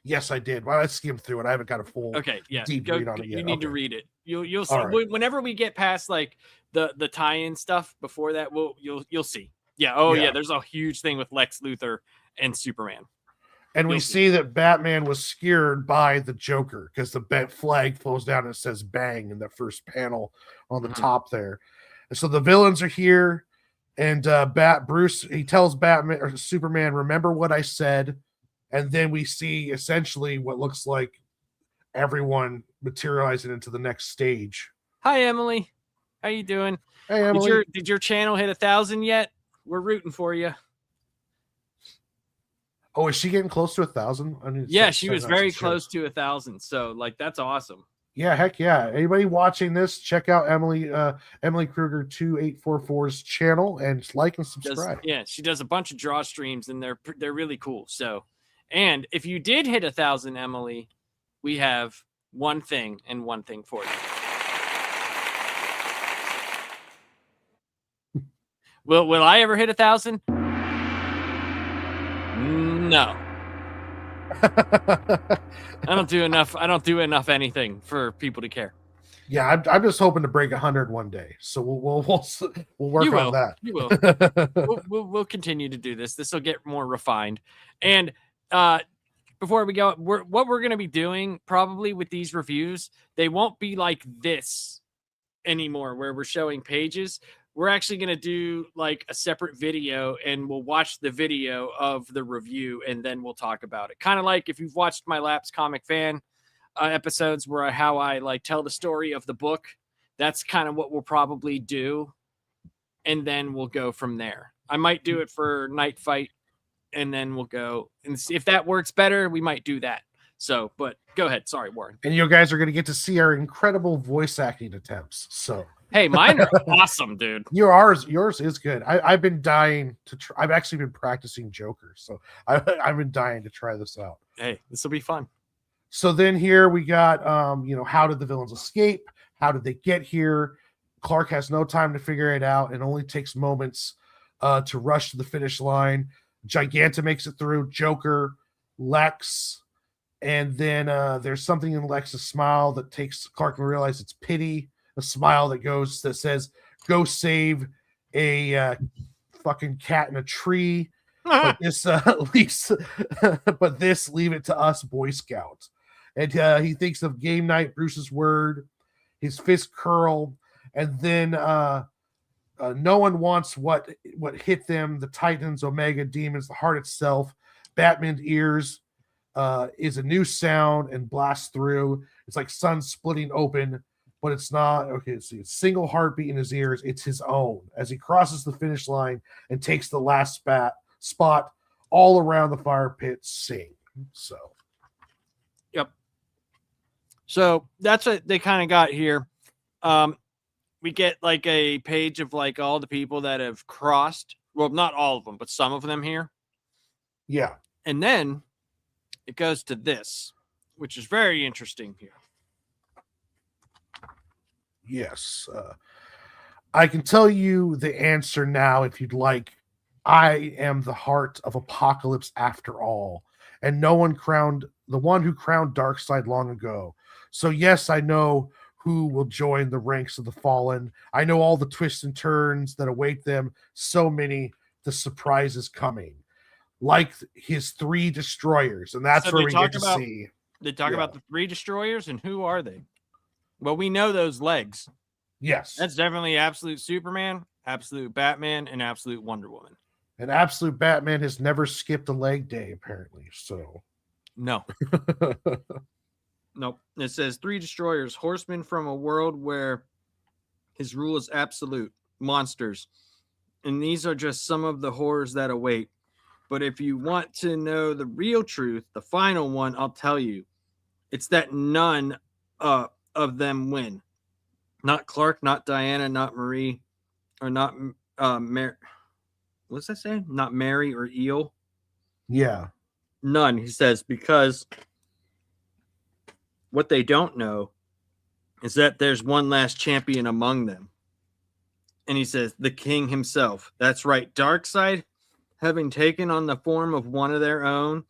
Yes, I did. Well, I skimmed through it. I haven't got a full Okay, yeah, deep read on it yet. you need to read it. You'll see All right. whenever we get past like the tie-in stuff before that. You'll see. Yeah. Oh yeah. Yeah. There's a huge thing with Lex Luthor and Superman. And we You'll see that Batman was scared by the Joker because the bat flag flows down and it says bang in the first panel on the top there. And so the villains are here, and Bruce, he tells Batman or Superman, remember what I said. And then we see essentially what looks like everyone materializing into the next stage. Hi, Emily. How you doing? Hey, Emily. Did your channel hit 1,000 yet? We're rooting for you. Oh, is she getting close to 1,000? Yeah, she was very close to 1,000. So, like, that's awesome. Yeah, heck yeah. Anybody watching this, check out Emily Kruger 2844's channel and like and subscribe. She does a bunch of draw streams, and they're really cool. So, and if you did hit 1,000, Emily, we have one thing and one thing for you. Will I ever hit 1,000? No. I don't do enough anything for people to care. Yeah, I'm just hoping to break 100 one day. So we'll work on that. You will. We'll continue to do this. This will get more refined. And before we go, what we're going to be doing probably with these reviews, they won't be like this anymore, where we're showing pages. We're actually going to do like a separate video, and we'll watch the video of the review, and then we'll talk about it. Kind of like if you've watched my Laps Comic Fan episodes where how I like tell the story of the book. That's kind of what we'll probably do, and then we'll go from there. I might do it for Night Fight, and then we'll go and see if that works better. We might do that. So, but go ahead. Sorry, Warren. And you guys are going to get to see our incredible voice acting attempts. So, hey, mine are awesome, dude. Yours is good. I've been dying to try. I've actually been practicing Joker, so I've been dying to try this out. Hey, this will be fun. So then here we got, how did the villains escape? How did they get here? Clark has no time to figure it out and only takes moments to rush to the finish line. Giganta makes it through, Joker, Lex, and then there's something in Lex's smile that takes Clark to realize it's pity, a smile that says, go save a fucking cat in a tree. But this leave it to us Boy Scouts. And he thinks of game night, Bruce's word, his fist curl, and then no one wants what hit them, the Titans, Omega, demons, the heart itself. Batman's ears is a new sound and blasts through. It's like sun splitting open, but it's not. Okay, see, it's single heartbeat in his ears. It's his own as he crosses the finish line and takes the last spot all around the fire pit. Sing. So. Yep. So that's what they kind of got here. We get like a page of like all the people that have crossed. Well, not all of them, but some of them here. Yeah. And then it goes to this, which is very interesting here. Yes. I can tell you the answer now if you'd like. I am the heart of Apocalypse after all, and the one who crowned Darkseid long ago. So yes, I know who will join the ranks of the fallen. I know all the twists and turns that await them. So many, the surprises coming, like his 3 destroyers, and that's where we get to see. They talk about the 3 destroyers, and who are they? Well, we know those legs. Yes, that's definitely Absolute Superman, Absolute Batman, and Absolute Wonder Woman. And Absolute Batman has never skipped a leg day, apparently. So, no. Nope. It says 3 destroyers, horsemen from a world where his rule is absolute, monsters. And these are just some of the horrors that await. But if you want to know the real truth, the final one, I'll tell you. It's that none of them win. Not Clark, not Diana, not Marie, or not Mary. What's that saying? Not Mary or Eel? Yeah. None, he says, because what they don't know is that there's one last champion among them. And he says, the king himself. That's right. Darkseid, having taken on the form of one of their own.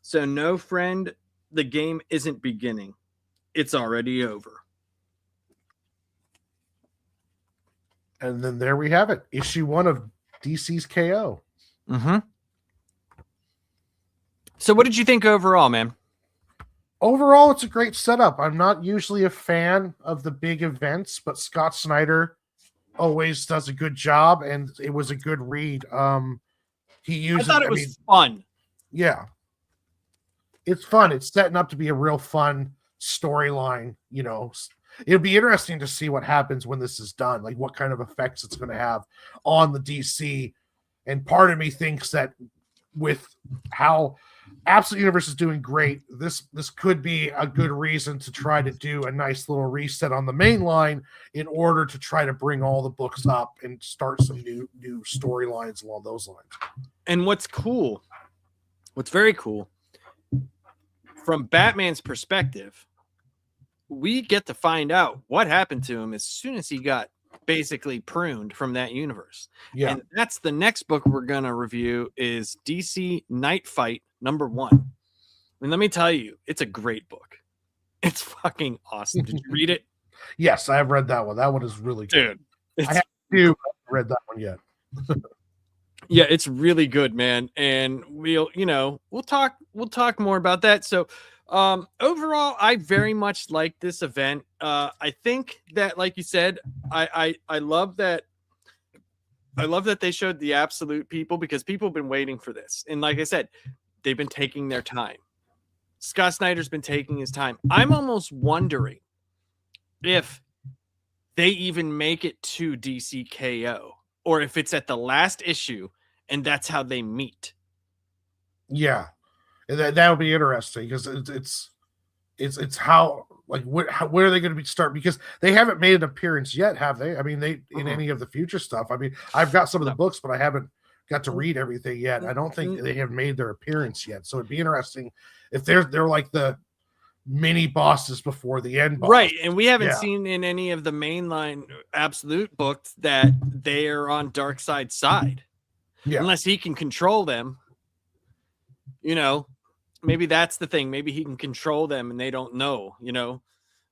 So no friend the game isn't beginning. It's already over. And then there we have it. Issue 1 of DC's K.O. Mm-hmm. So what did you think overall, man? Overall, it's a great setup. I'm not usually a fan of the big events, but Scott Snyder always does a good job, and it was a good read. He uses. I thought it was fun. Yeah, it's fun. It's setting up to be a real fun storyline. You know, it'll be interesting to see what happens when this is done. Like what kind of effects it's going to have on the DC. And part of me thinks that with how Absolute Universe is doing great, this could be a good reason to try to do a nice little reset on the main line in order to try to bring all the books up and start some new storylines along those lines. And what's very cool, from Batman's perspective, we get to find out what happened to him as soon as he got basically pruned from that universe. Yeah. And that's the next book we're going to review is DC Night Fight #1. And let me tell you, it's a great book. It's fucking awesome. Did you read it? Yes, I have read that one. That one is really good. Dude, I haven't read that one yet. Yeah, it's really good, man. And we'll talk more about that. So overall, I very much like this event. I think that, like you said, I love that. I love that they showed the Absolute people, because people have been waiting for this. And like I said, they've been taking their time. Scott Snyder's been taking his time. I'm almost wondering if they even make it to DC K.O. or if it's at the last issue and that's how they meet. Yeah. That would be interesting, because it's how, like, where are they going to start? Because they haven't made an appearance yet, have they? I mean, in any of the future stuff. I mean, I've got some of the books, but I haven't got to read everything yet. I don't think they have made their appearance yet. So it'd be interesting if they're like the mini bosses before the end boss. Right. And we haven't seen in any of the mainline Absolute books that they are on Darkseid's side. Yeah. Unless he can control them. Maybe that's the thing. Maybe he can control them and they don't know, Yeah.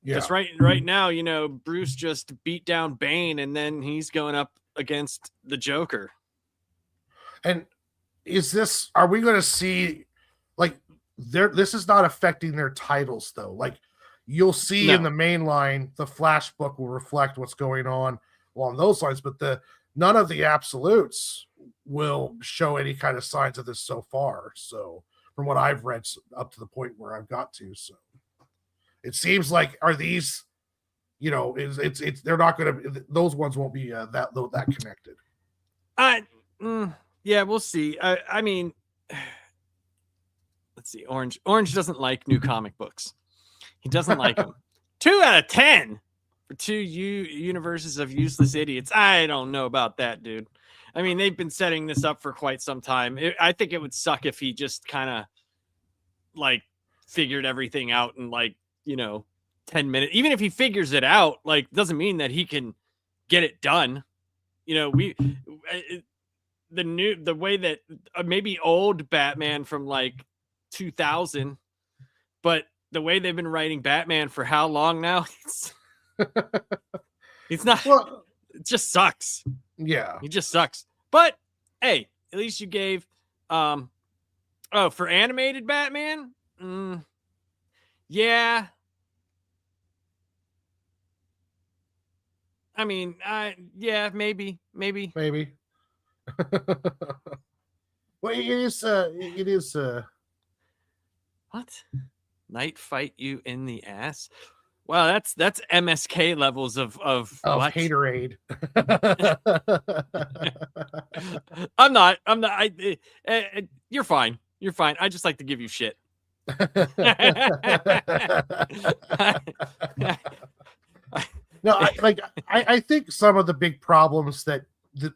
Because right now, Bruce just beat down Bane and then he's going up against the Joker. And are we going to see, like, this is not affecting their titles, though. Like, you'll see in the main line, the Flash book will reflect what's going on along those lines, but none of the Absolutes will show any kind of signs of this so far. So, from what I've read up to the point where I've got to, so it seems like, are these, it's they're not going to, those ones won't be that connected. Yeah, we'll see. I mean, let's see. Orange doesn't like new comic books. He doesn't like them. 2 out of 10 for 2 universes of useless idiots. I don't know about that, dude. I mean, they've been setting this up for quite some time. I think it would suck if he just kind of like figured everything out in 10 minutes. Even if he figures it out, like, doesn't mean that he can get it done. The way that maybe old Batman from like 2000, but the way they've been writing Batman for how long now? It's not. Well, it just sucks. Yeah, he just sucks. But hey, at least you gave. For animated Batman, yeah. I mean, yeah, maybe. Well, it is. What? Night Fight you in the ass? Wow, that's MSK levels of haterade. I'm not. You're fine. You're fine. I just like to give you shit. No, I think some of the big problems that the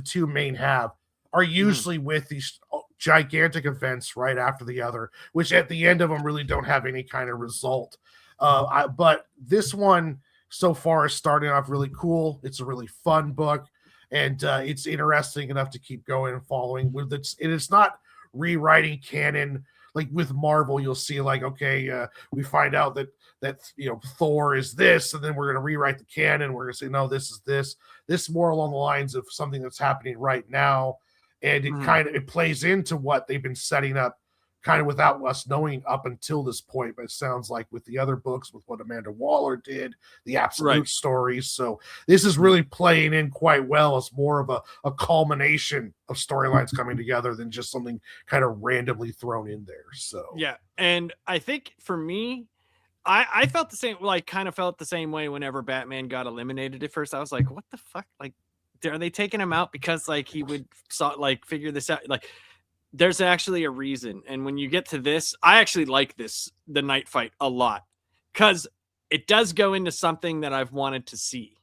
two main have are usually with these gigantic events right after the other, which at the end of them really don't have any kind of result. But this one so far is starting off really cool. It's a really fun book, and it's interesting enough to keep going and following. It's not rewriting canon like with Marvel, you'll see like, okay, we find out that Thor is this, and then we're going to rewrite the canon. We're going to say, no, this is this. This is more along the lines of something that's happening right now, and it plays into what they've been setting up, kind of without us knowing up until this point. But it sounds like with the other books, with what Amanda Waller did, the Absolute stories. So this is really playing in quite well as more of a culmination of storylines coming together than just something kind of randomly thrown in there. So yeah, and I think for me, I felt the same, like kind of felt the same way whenever Batman got eliminated at first. I was like, what the fuck? Like, are they taking him out because like he would figure this out? Like, there's actually a reason. And when you get to this, I actually like the night fight a lot, because it does go into something that I've wanted to see.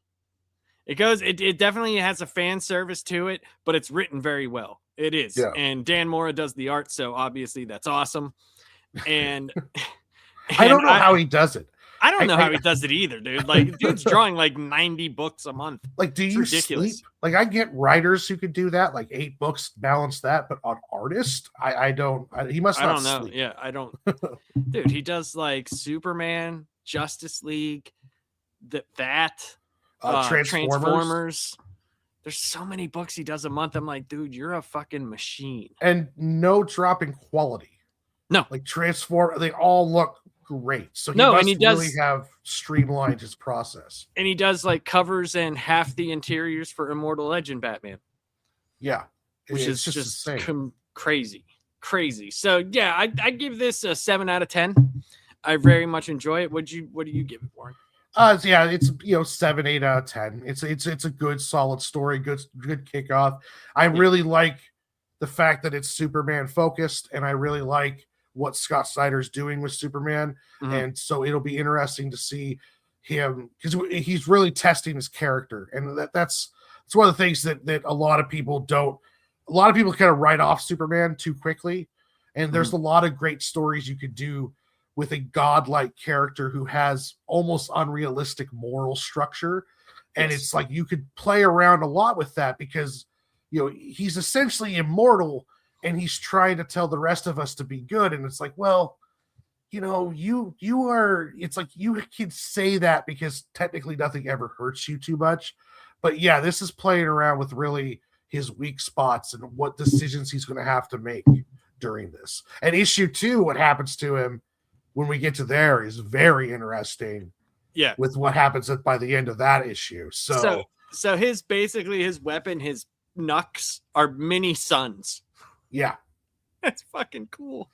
It definitely has a fan service to it, but it's written very well. It is. Yeah. And Dan Mora does the art, so obviously that's awesome. And I don't know how he does it. I don't know how he does it either, dude. Like, dude's drawing like 90 books a month. Like, do you sleep? Like, I get writers who could do that, like 8 books, balance that, but on artist, I don't. He must not. I don't know. Sleep. Yeah, I don't. Dude, he does like Superman, Justice League, Transformers. There's so many books he does a month. I'm like, dude, you're a fucking machine. And no drop in quality. No, like they all look great. So he really have streamlined his process. And he does like covers and half the interiors for Immortal Legend Batman. Yeah, which is just crazy. So yeah, I give this a 7 out of 10. I very much enjoy it. What do you give it, Warren? Yeah, it's 7, 8 out of 10. It's a good solid story, good kickoff. I really like the fact that it's Superman focused, and I really like what Scott Snyder's doing with Superman. And so it'll be interesting to see him, because he's really testing his character. And that's one of the things that a lot of people kind of write off Superman too quickly. And there's a lot of great stories you could do with a godlike character who has almost unrealistic moral structure. And it's like, you could play around a lot with that, because, he's essentially immortal, and he's trying to tell the rest of us to be good. And it's like, well, you are, it's like, you can say that because technically nothing ever hurts you too much. But yeah, this is playing around with really his weak spots and what decisions he's going to have to make during this. And issue 2, what happens to him when we get to there is very interesting. Yeah. With what happens by the end of that issue. So his weapon, his knucks are mini suns. Yeah. That's fucking cool.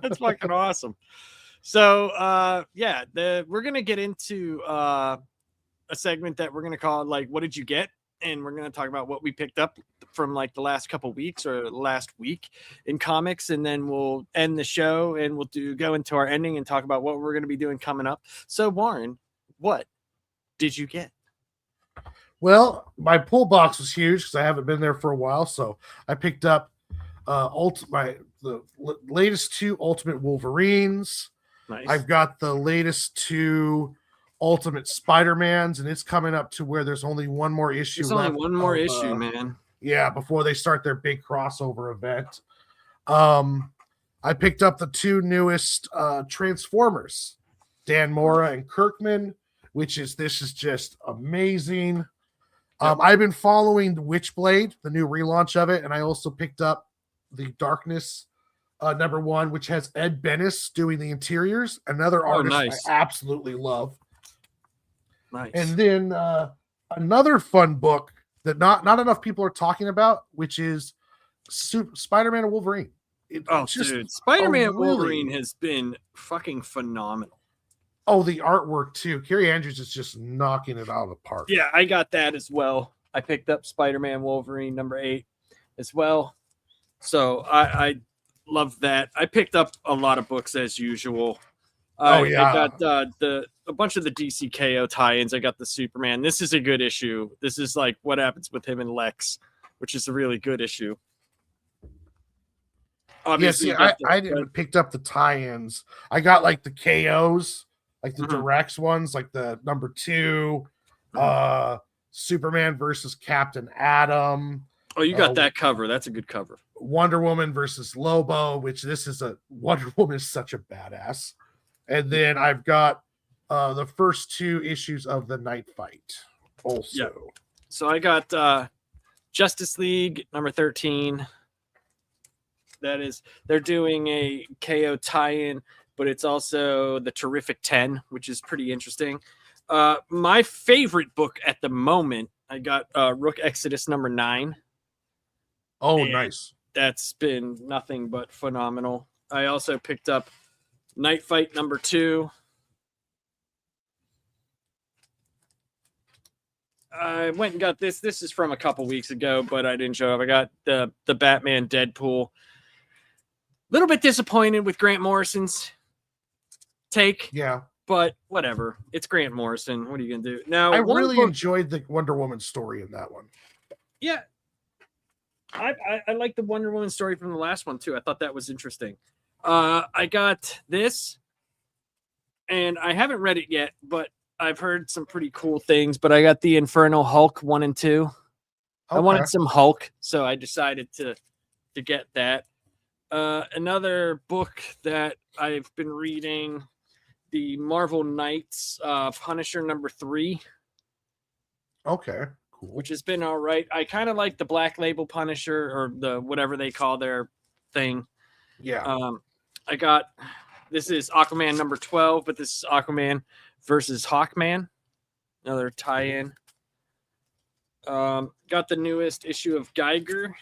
That's fucking awesome. So we're gonna get into a segment that we're gonna call like, what did you get? And we're gonna talk about what we picked up from like the last couple weeks or last week in comics, and then we'll end the show and we'll go into our ending and talk about what we're gonna be doing coming up. So Warren, what did you get? Well, my pull box was huge because I haven't been there for a while, so I picked up the latest 2 Ultimate Wolverines. Nice. I've got the latest 2 Ultimate Spider-Mans, and it's coming up to where there's only one more issue. There's only one more issue, man. Yeah, before they start their big crossover event. I picked up the 2 newest Transformers, Dan Mora and Kirkman, this is just amazing. I've been following the Witchblade, the new relaunch of it, and I also picked up the Darkness #1, which has Ed Benes doing the interiors, another artist I absolutely love. Nice. And then another fun book that not enough people are talking about, which is Spider-Man and Wolverine. Dude, Spider-Man Wolverine has been fucking phenomenal. Oh, the artwork too. Kerry Andrews is just knocking it out of the park. Yeah, I got that as well. I picked up Spider-Man Wolverine #8 as well. So I love that. I picked up a lot of books as usual. I got a bunch of the DC K.O. tie-ins. I got the Superman. This is a good issue. This is like what happens with him and Lex, which is a really good issue. Obviously, I didn't picked up the tie-ins. I got like the KOs, like the directs ones, like the #2, Superman versus Captain Atom. Oh, you got that cover. That's a good cover. Wonder Woman versus Lobo, which this is a Wonder Woman is such a badass. And then I've got the first 2 issues of the Night Fight also. Yeah. So I got Justice League number 13. That is, they're doing a KO tie-in, but it's also the Terrific 10, which is pretty interesting. My favorite book at the moment, I got Rook Exodus number 9. Oh, nice. That's been nothing but phenomenal. I also picked up Night Fight number 2. I went and got this. This is from a couple weeks ago, but I didn't show up. I got the Batman Deadpool. Little bit disappointed with Grant Morrison's take. Yeah. But whatever. It's Grant Morrison. What are you going to do? Now, I really enjoyed the Wonder Woman story in that one. Yeah. I like the Wonder Woman story from the last one, too. I thought that was interesting. I got this, and I haven't read it yet, but I've heard some pretty cool things. But I got the Infernal Hulk 1 and 2. Okay. I wanted some Hulk, so I decided to get that. Another book that I've been reading, the Marvel Knights Punisher number 3. Okay, cool. Which has been all right. I kind of like the Black Label Punisher, or the whatever they call their thing. Yeah. This is Aquaman number 12, but this is Aquaman versus Hawkman. Another tie-in. Got the newest issue of Geiger,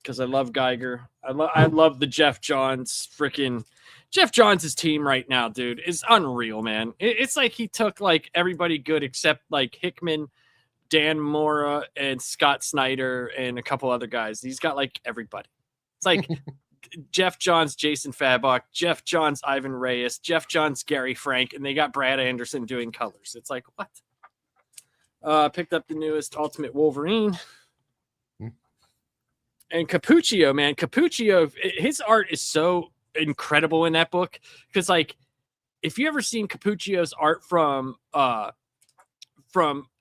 because I love Geiger. I love the Jeff Johns team right now, dude. Is unreal, man. It's like he took like everybody good except like Hickman, Dan Mora, and Scott Snyder, and a couple other guys. He's got like everybody. It's like Jeff Johns, Jason Fabok, Jeff Johns, Ivan Reyes, Jeff Johns, Gary Frank, and they got Brad Anderson doing colors. It's like, what? Picked up the newest Ultimate Wolverine. And Cappuccio, man. Cappuccio, his art is so incredible in that book. Because, like, if you ever seen Cappuccio's art from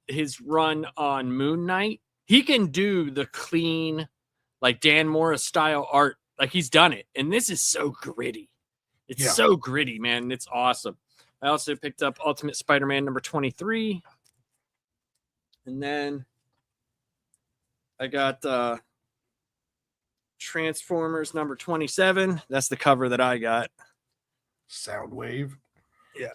his run on Moon Knight, he can do the clean, like, Dan Mora style art. Like, he's done it. And this is so gritty. It's so gritty, man. It's awesome. I also picked up Ultimate Spider-Man number 23. And then I got Transformers number 27. That's the cover that I got. Soundwave. Yeah.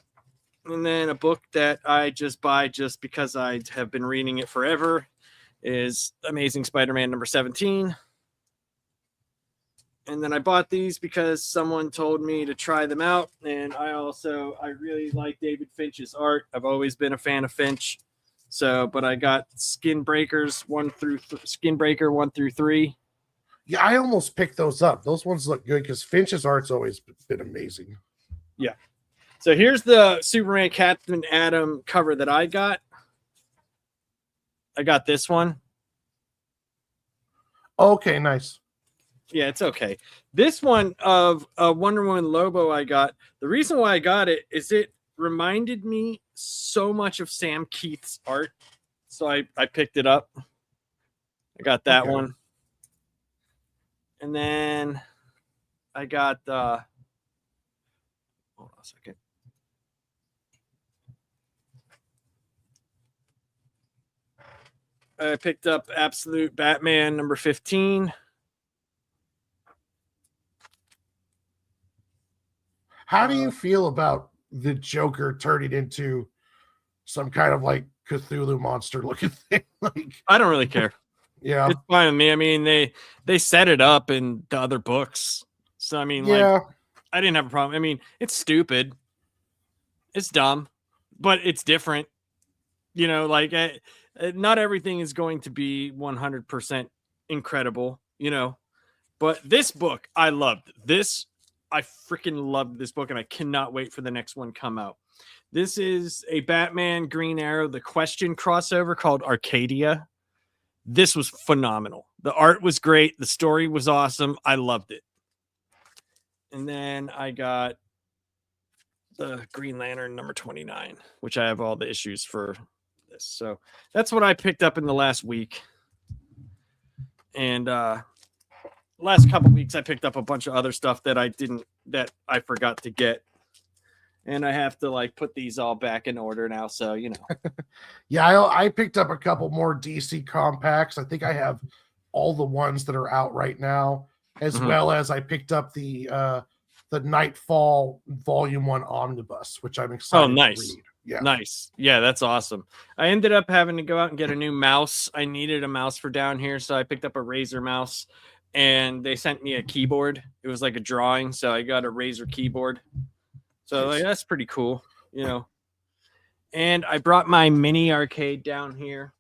And then a book that I just buy just because I have been reading it forever is Amazing Spider-Man number 17. And then I bought these because someone told me to try them out. And I really like David Finch's art. I've always been a fan of Finch. But I got Skinbreaker 1 through 3. Yeah, I almost picked those up. Those ones look good because Finch's art's always been amazing. Yeah. So here's the Superman Captain Atom cover that I got. I got this one. Okay, nice. Yeah, it's okay. This one of Wonder Woman Lobo I got. The reason why I got it is it reminded me so much of Sam Keith's art. So I picked it up. I got that one. And then I got hold on a second. I picked up Absolute Batman number 15. How do you feel about the Joker turning into some kind of like Cthulhu monster looking thing? Like, I don't really care. Yeah, it's fine with me. I mean, they set it up in the other books, so I mean, like, I didn't have a problem. I mean, it's stupid, it's dumb, but it's different. You know, like not everything is going to be 100% incredible. You know, but this book I loved. I freaking loved this book, and I cannot wait for the next one come out. This is a Batman Green Arrow The Question crossover called Arcadia. This was phenomenal. The art was great. The story was awesome. I loved it. And then I got the Green Lantern number 29, which I have all the issues for this. So that's what I picked up in the last week. And last couple weeks I picked up a bunch of other stuff that I forgot to get. And I have to like put these all back in order now. So, you know. Yeah, I picked up a couple more DC compacts. I think I have all the ones that are out right now, as well as I picked up the Nightfall Volume 1 Omnibus, which I'm excited to read. Yeah. Nice. Yeah, that's awesome. I ended up having to go out and get a new mouse. I needed a mouse for down here, so I picked up a Razer mouse, and they sent me a keyboard. It was like a drawing, so I got a Razer keyboard. So like, that's pretty cool, you know. And I brought my mini arcade down here.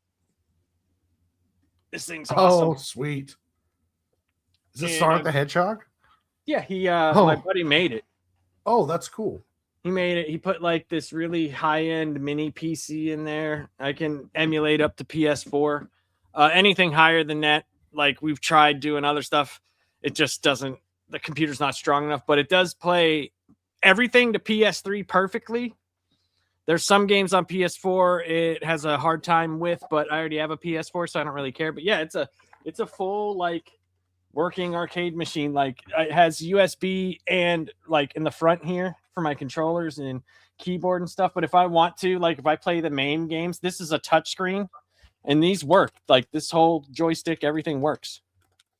This thing's awesome. Oh, sweet. Is this Sonic the Hedgehog? Yeah, my buddy made it. Oh, that's cool. He made it. He put like this really high-end mini PC in there. I can emulate up to PS4. Anything higher than that, like we've tried doing other stuff, it just doesn't, the computer's not strong enough, but it does play everything to PS3 perfectly. There's some games on PS4 it has a hard time with, but I already have a PS4, so I don't really care. But yeah, it's a full like working arcade machine. Like it has USB and like in the front here for my controllers and keyboard and stuff. But if I want to, like if I play the main games, this is a touch screen and these work. Like this whole joystick, everything works.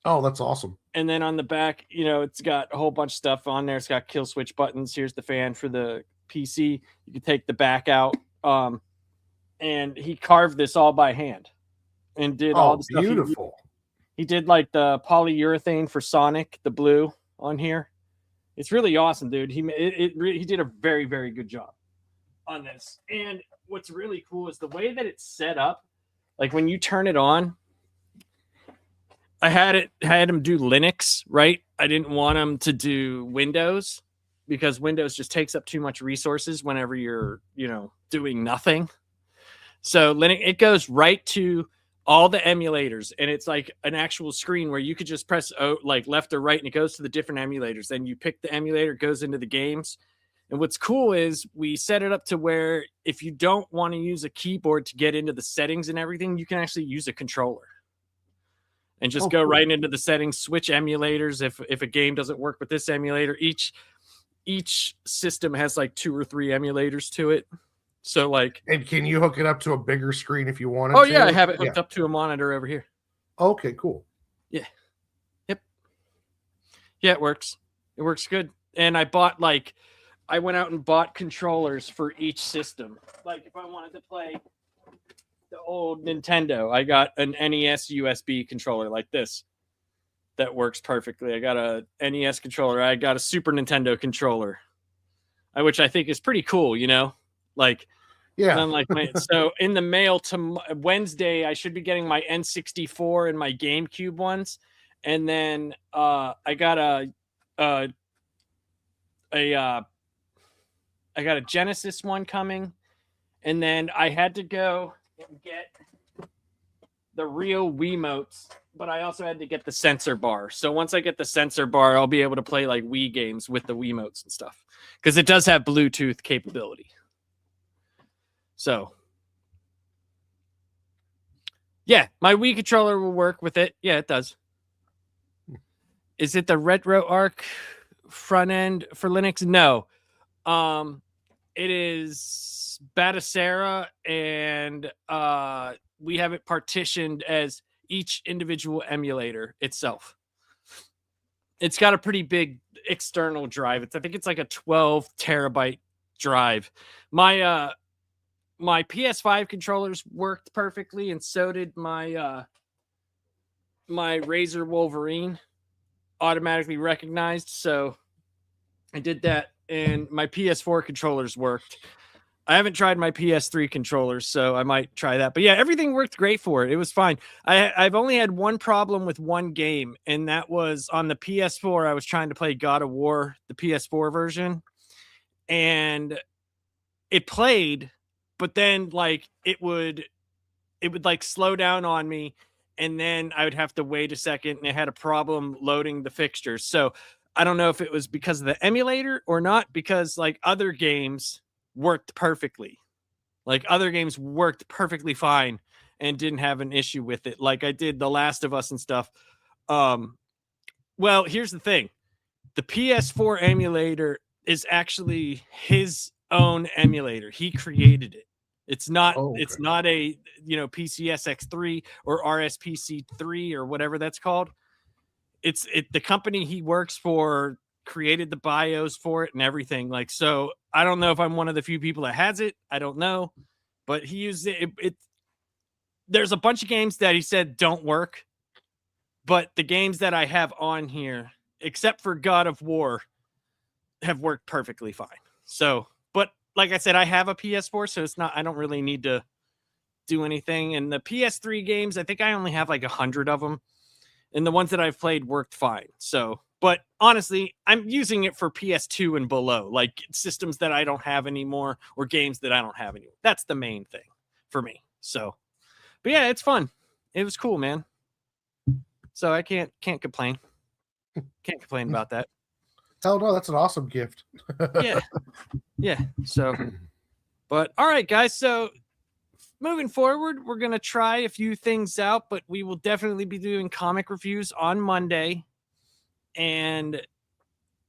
Oh, that's awesome. And then on the back, you know, it's got a whole bunch of stuff on there. It's got kill switch buttons. Here's the fan for the PC. You can take the back out. And he carved this all by hand and did all the stuff. Beautiful. He did like the polyurethane for Sonic, the blue on here. It's really awesome, dude. He did a very, very good job on this. And what's really cool is the way that it's set up. Like when you turn it on, I had him do Linux, right? I didn't want him to do Windows because Windows just takes up too much resources whenever you're, you know, doing nothing. So Linux, it goes right to all the emulators, and it's like an actual screen where you could just press like left or right, and it goes to the different emulators. Then you pick the emulator, it goes into the games. And what's cool is we set it up to where if you don't want to use a keyboard to get into the settings and everything, you can actually use a controller. And just go right into the settings, switch emulators. If a game doesn't work with this emulator, each system has like 2 or 3 emulators to it. So like, and can you hook it up to a bigger screen if you want it? Oh yeah, I have it hooked up to a monitor over here. Okay, cool. Yeah. Yep. Yeah, it works. It works good. And I went out and bought controllers for each system. Like if I wanted to play the old Nintendo, I got an NES USB controller like this that works perfectly. I got a NES controller. I got a Super Nintendo controller, which I think is pretty cool, you know? Like, yeah. Like so in the mail to Wednesday, I should be getting my N64 and my GameCube ones. And then I got a Genesis one coming. And then I had to go and get the real Wiimotes, but I also had to get the sensor bar. So once I get the sensor bar, I'll be able to play like Wii games with the Wiimotes and stuff because it does have Bluetooth capability. So yeah, my Wii controller will work with it. Yeah, it does. Is it the RetroArch front end for Linux? No. It is Batacera, and we have it partitioned as each individual emulator itself. It's got a pretty big external drive. I think it's like a 12 terabyte drive. My PS5 controllers worked perfectly, and so did my my Razer Wolverine, automatically recognized. So I did that, and my PS4 controllers worked. I haven't tried my PS3 controllers, so I might try that. But yeah, everything worked great for it. It was fine. I've only had one problem with one game, and that was on the PS4. I was trying to play God of War, the PS4 version, and it played, but then like it would like slow down on me, and then I would have to wait a second, and it had a problem loading the fixtures. So I don't know if it was because of the emulator or not, because like other games worked perfectly. Like other games worked perfectly fine. and didn't have an issue with it like I did The Last of Us and stuff. Well, here's the thing. The PS4 emulator is actually his own emulator. He created it. It's not it's not a, PCSX3 or RSPC3 or whatever that's called. The company he works for created the BIOS for it and everything. Like, so I don't know if I'm one of the few people that has it. I don't know, but he used it. There's a bunch of games that he said don't work, but the games that I have on here, except for God of War, have worked perfectly fine. So, but like I said, I have a PS4, so I don't really need to do anything. And the PS3 games, I think I only have like 100 of them. And the ones that I've played worked fine. So, but honestly, I'm using it for PS2 and below, like systems that I don't have anymore or games that I don't have anymore. That's the main thing for me. So, but yeah, it's fun. It was cool, man. So I can't complain. Can't complain about that. Hell no, that's an awesome gift. Yeah. So, but all right, guys. So moving forward, we're going to try a few things out, but we will definitely be doing comic reviews on Monday. And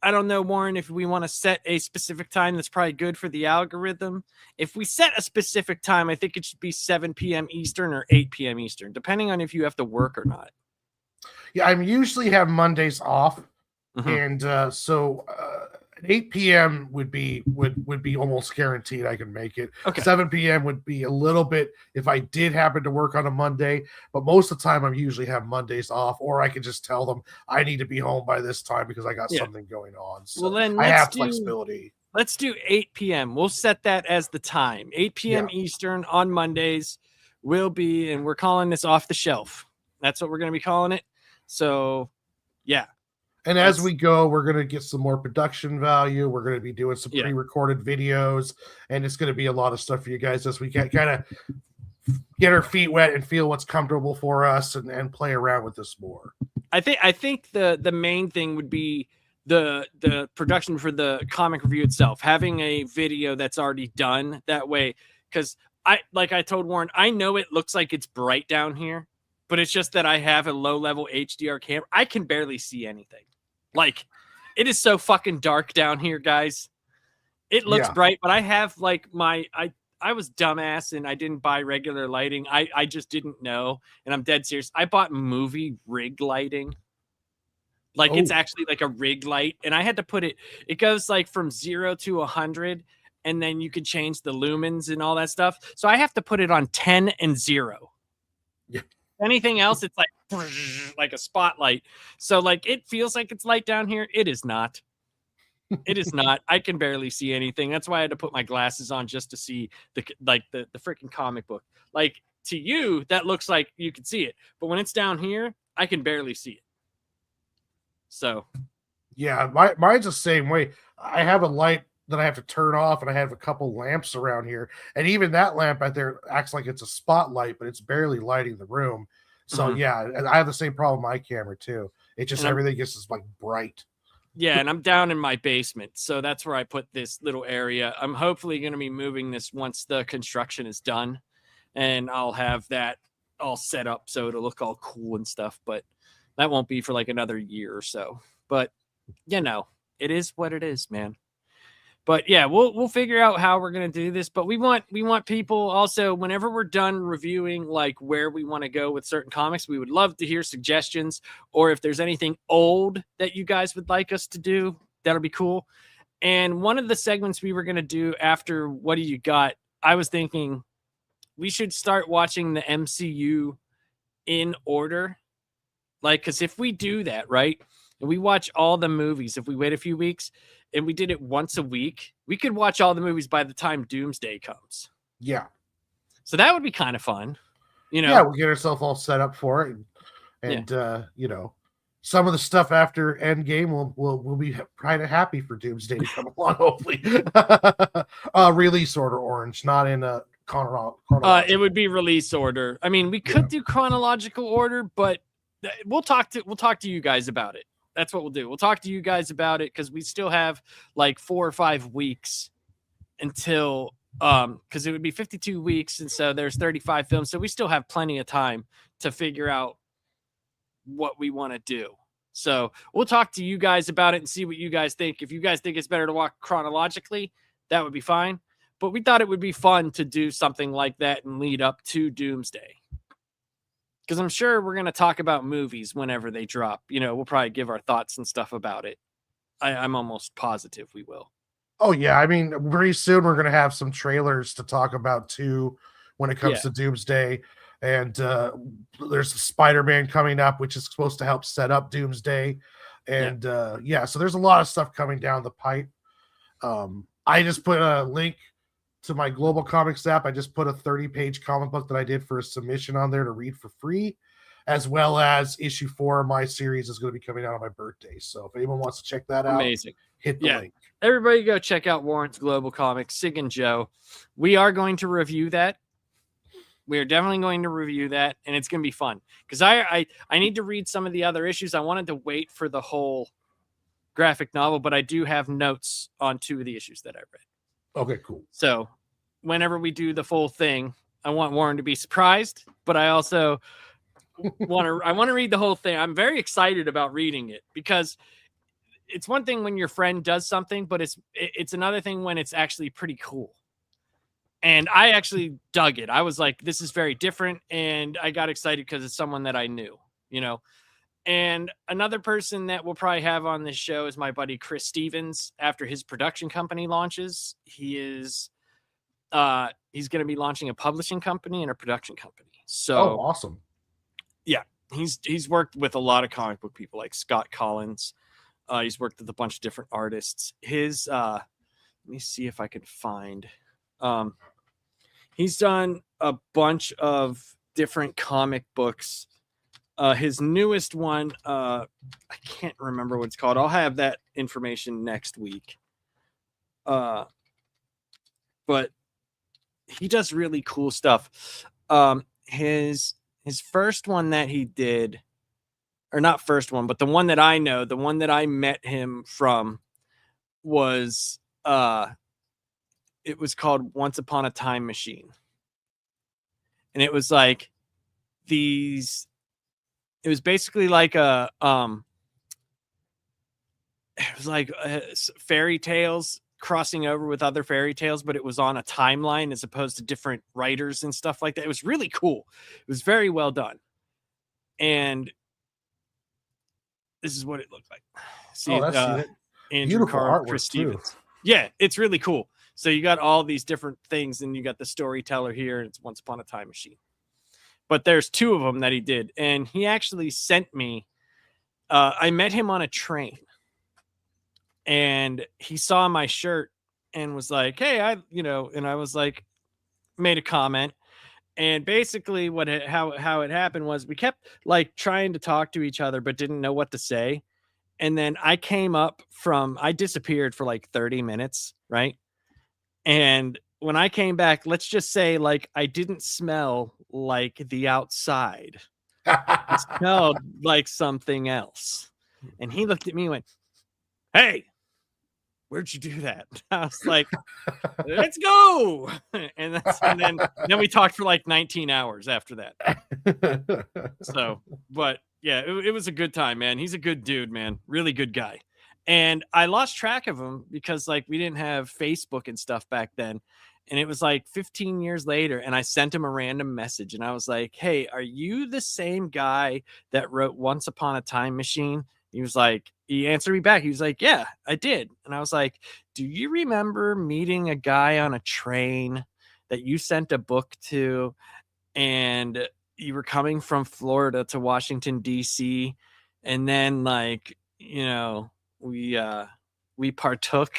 I don't know, Warren, if we want to set a specific time that's probably good for the algorithm. If we set a specific time, I think it should be 7 p.m. Eastern or 8 p.m. Eastern, depending on if you have to work or not. Yeah, I usually have Mondays off. And so 8 p.m. would be almost guaranteed I can make it. Okay. 7 p.m. would be a little bit if I did happen to work on a Monday, but most of the time I usually have Mondays off, or I could just tell them I need to be home by this time because I got something going on. So well, then I have flexibility. Let's do 8 p.m. We'll set that as the time. 8 p.m. Eastern on Mondays will be, and we're calling this Off the Shelf. That's what we're going to be calling it. So, yeah. And as we go, we're going to get some more production value. We're going to be doing some pre-recorded videos, and it's going to be a lot of stuff for you guys as we can kind of get our feet wet and feel what's comfortable for us and play around with this more. I think the main thing would be the production for the comic review itself, having a video that's already done that way. Because I told Warren, I know it looks like it's bright down here, but it's just that I have a low-level HDR camera. I can barely see anything. Like, it is so fucking dark down here, guys. It looks bright, but I have like I was dumbass and I didn't buy regular lighting. I just didn't know, and I'm dead serious. I bought movie rig lighting. Like, it's actually like a rig light, and I had to put it goes like from 0 to 100, and then you can change the lumens and all that stuff. So I have to put it on 10 and 0. Yeah. Anything else, it's like a spotlight. So like it feels like it's light down here. It is not. It is not. I can barely see anything. That's why I had to put my glasses on just to see the freaking comic book. Like, to you, that looks like you can see it, but when it's down here, I can barely see it. So, yeah, mine's the same way. I have a light that I have to turn off, and I have a couple lamps around here, and even that lamp out there acts like it's a spotlight, but it's barely lighting the room. So yeah, I have the same problem with my camera too. It just everything gets like bright. Yeah, and I'm down in my basement, so that's where I put this little area. I'm hopefully going to be moving this once the construction is done, and I'll have that all set up so it'll look all cool and stuff, but that won't be for like another year or so. But, it is what it is, man. But yeah, we'll figure out how we're gonna do this. But we want people also, whenever we're done reviewing like where we want to go with certain comics, we would love to hear suggestions, or if there's anything old that you guys would like us to do, that'll be cool. And one of the segments we were gonna do after What Do You Got, I was thinking we should start watching the MCU in order. Like, because if we do that, right, and we watch all the movies, if we wait a few weeks and we did it once a week, we could watch all the movies by the time Doomsday comes. Yeah. So that would be kind of fun. Yeah, we'll get ourselves all set up for it. And some of the stuff after Endgame, we'll be kind of happy for Doomsday to come along, hopefully. Release order orange, not in a chronological. It would be release order. I mean, we could do chronological order, but we'll talk to you guys about it. That's what we'll do. We'll talk to you guys about it because we still have like 4 or 5 weeks until Because it would be 52 weeks, and so there's 35 films, so we still have plenty of time to figure out what we want to do. So we'll talk to you guys about it and see what you guys think. If you guys think it's better to walk chronologically, that would be fine. But we thought it would be fun to do something like that and lead up to Doomsday. Because I'm sure we're going to talk about movies whenever they drop. You know, we'll probably give our thoughts and stuff about it. I'm almost positive we will. Oh, yeah. I mean, very soon we're going to have some trailers to talk about, too, when it comes to Doomsday. And there's Spider-Man coming up, which is supposed to help set up Doomsday. And so there's a lot of stuff coming down the pipe. I just put a link to my Global Comics app. I just put a 30-page comic book that I did for a submission on there to read for free, as well as issue 4 of my series is going to be coming out on my birthday. So if anyone wants to check that out, hit the link. Everybody go check out Warren's Global Comics, Sig and Joe. We are going to review that. We are definitely going to review that, and it's going to be fun. Because I need to read some of the other issues. I wanted to wait for the whole graphic novel, but I do have notes on 2 of the issues that I read. Okay, cool. So whenever we do the full thing, I want Warren to be surprised, but I also want to read the whole thing. I'm very excited about reading it because it's one thing when your friend does something, but it's another thing when it's actually pretty cool. And I actually dug it. I was like, this is very different. And I got excited because it's someone that I knew, you know. And another person that we'll probably have on this show is my buddy Chris Stevens. After his production company launches, he's going to be launching a publishing company and a production company. So awesome. Yeah, he's worked with a lot of comic book people like Scott Collins. He's worked with a bunch of different artists. His let me see if I can find. He's done a bunch of different comic books. His newest one, I can't remember what it's called. I'll have that information next week. But he does really cool stuff. His first one that he did, or not first one, but the one that I know, the one that I met him from was it was called Once Upon a Time Machine. And it was like it was basically like it was like fairy tales crossing over with other fairy tales, but it was on a timeline as opposed to different writers and stuff like that. It was really cool. It was very well done. And this is what it looked like. See, Andrew Carl, Chris Stevens. Yeah, it's really cool. So you got all these different things, and you got the storyteller here, and it's Once Upon a Time Machine. But there's 2 of them that he did, and he actually sent me. I met him on a train, and he saw my shirt and was like, "Hey, and I was like, made a comment." And basically how it happened was we kept like trying to talk to each other, but didn't know what to say. And then I disappeared for like 30 minutes. Right. And when I came back, let's just say like, I didn't smell like the outside. I smelled like something else. And he looked at me and went, "Hey, where'd you do that?" I was like, "Let's go." And then we talked for like 19 hours after that. So, but yeah, it was a good time, man. He's a good dude, man. Really good guy. And I lost track of him because like we didn't have Facebook and stuff back then. And it was like 15 years later, and I sent him a random message, and I was like, "Hey, are you the same guy that wrote Once Upon a Time Machine?" He answered me back. He was like, "Yeah, I did." And I was like, "Do you remember meeting a guy on a train that you sent a book to, and you were coming from Florida to Washington, D.C. And then we partook?"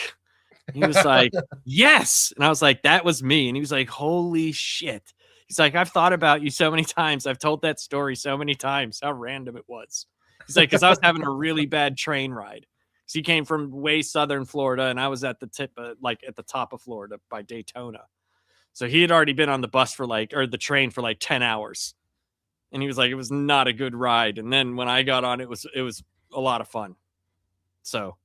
He was like, "Yes." And I was like, "That was me." And he was like, "Holy shit." He's like, "I've thought about you so many times. I've told that story so many times. How random it was." He's like, "Because I was having a really bad train ride." Because he came from way southern Florida, and I was at the at the top of Florida by Daytona. So he had already been on the the train for like 10 hours. And he was like, it was not a good ride. And then when I got on, it was a lot of fun. So,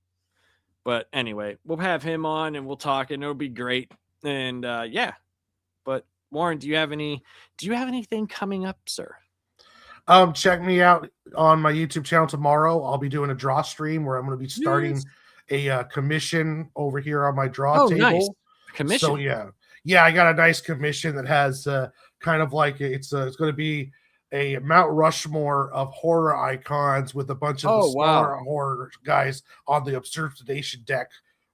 but anyway, we'll have him on and we'll talk, and it'll be great. And yeah, but Warren, do you have anything coming up, sir? Check me out on my YouTube channel tomorrow. I'll be doing a draw stream where I'm going to be starting Yes. a commission over here on my draw Oh, nice. table. So Commission. yeah, I got a nice commission that has kind of like it's going to be a Mount Rushmore of horror icons with a bunch of the Oh, wow. smaller horror guys on the observation deck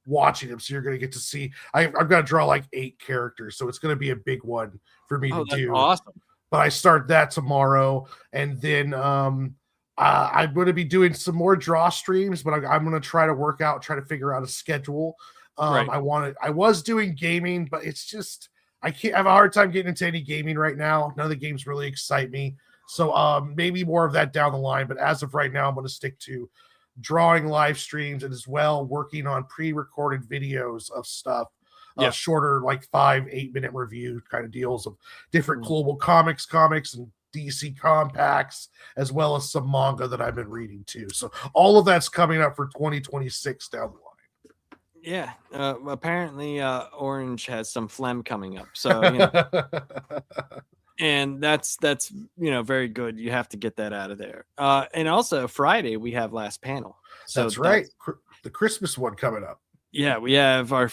watching them. So you're going to get to see. I've got to draw like 8 characters, so it's going to be a big one for me to That's do. awesome. But I start that tomorrow, and then I'm going to be doing some more draw streams, but I'm going to try to figure out a schedule. Right. I was doing gaming, but it's just I have a hard time getting into any gaming right now. None of the games really excite me. So maybe more of that down the line. But as of right now, I'm going to stick to drawing live streams and as well working on pre-recorded videos of stuff. Shorter, like 5-8 minute review kind of deals of different global comics and DC compacts, as well as some manga that I've been reading too. So all of that's coming up for 2026 down the line. Yeah. Apparently, Orange has some phlegm coming up. So, and that's very good. You have to get that out of there. And also Friday we have last panel. So that's right. The Christmas one coming up. Yeah, we have our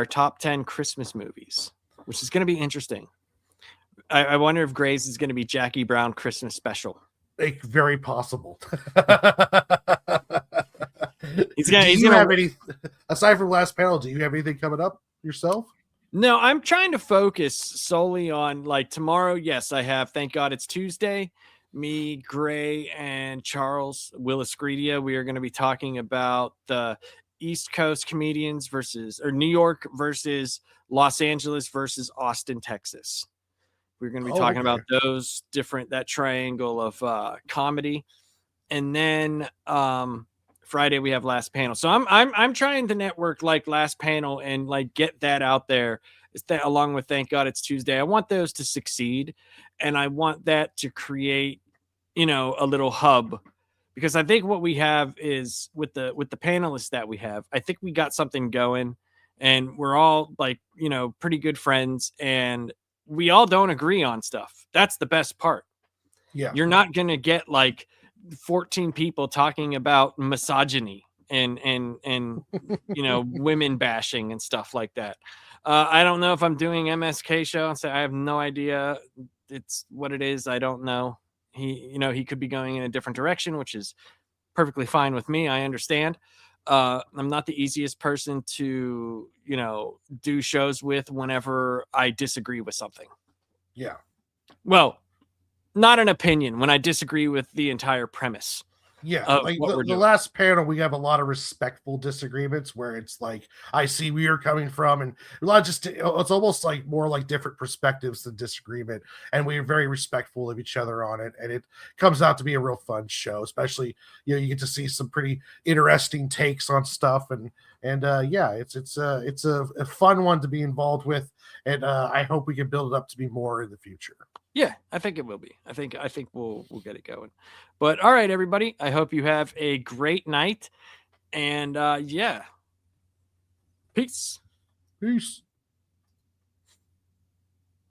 top 10 Christmas movies, which is going to be interesting. I wonder if Gray's is going to be Jackie Brown Christmas special. Very possible. He's gonna have any aside from last panel? Do you have anything coming up yourself? No, I'm trying to focus solely on like tomorrow. Yes, I have. Thank God it's Tuesday. Me, Gray, and Charles Willis Greedia. We are going to be talking about the East Coast comedians New York versus Los Angeles versus Austin, Texas. We're going to be talking about those that triangle of comedy. And then Friday we have last panel. So I'm trying to network like last panel and like get that out there. That along with Thank God It's Tuesday. I want those to succeed, and I want that to create, a little hub. Because I think what we have is with the panelists that we have, I think we got something going, and we're all like, pretty good friends, and we all don't agree on stuff. That's the best part. Yeah. You're not going to get like 14 people talking about misogyny and women bashing and stuff like that. I don't know if I'm doing MSK show. So I have no idea. It's what it is. I don't know. He could be going in a different direction, which is perfectly fine with me. I understand. I'm not the easiest person to, do shows with whenever I disagree with something. Yeah. Well, not an opinion when I disagree with the entire premise. Yeah, like the last panel, we have a lot of respectful disagreements where it's like, I see where you're coming from, and a lot of it's almost like more like different perspectives than disagreement, and we're very respectful of each other on it, and it comes out to be a real fun show, especially, you get to see some pretty interesting takes on stuff, and yeah, it's a fun one to be involved with, and I hope we can build it up to be more in the future. Yeah, I think it will be. I think we'll get it going. But all right, everybody. I hope you have a great night. And yeah. Peace. Peace.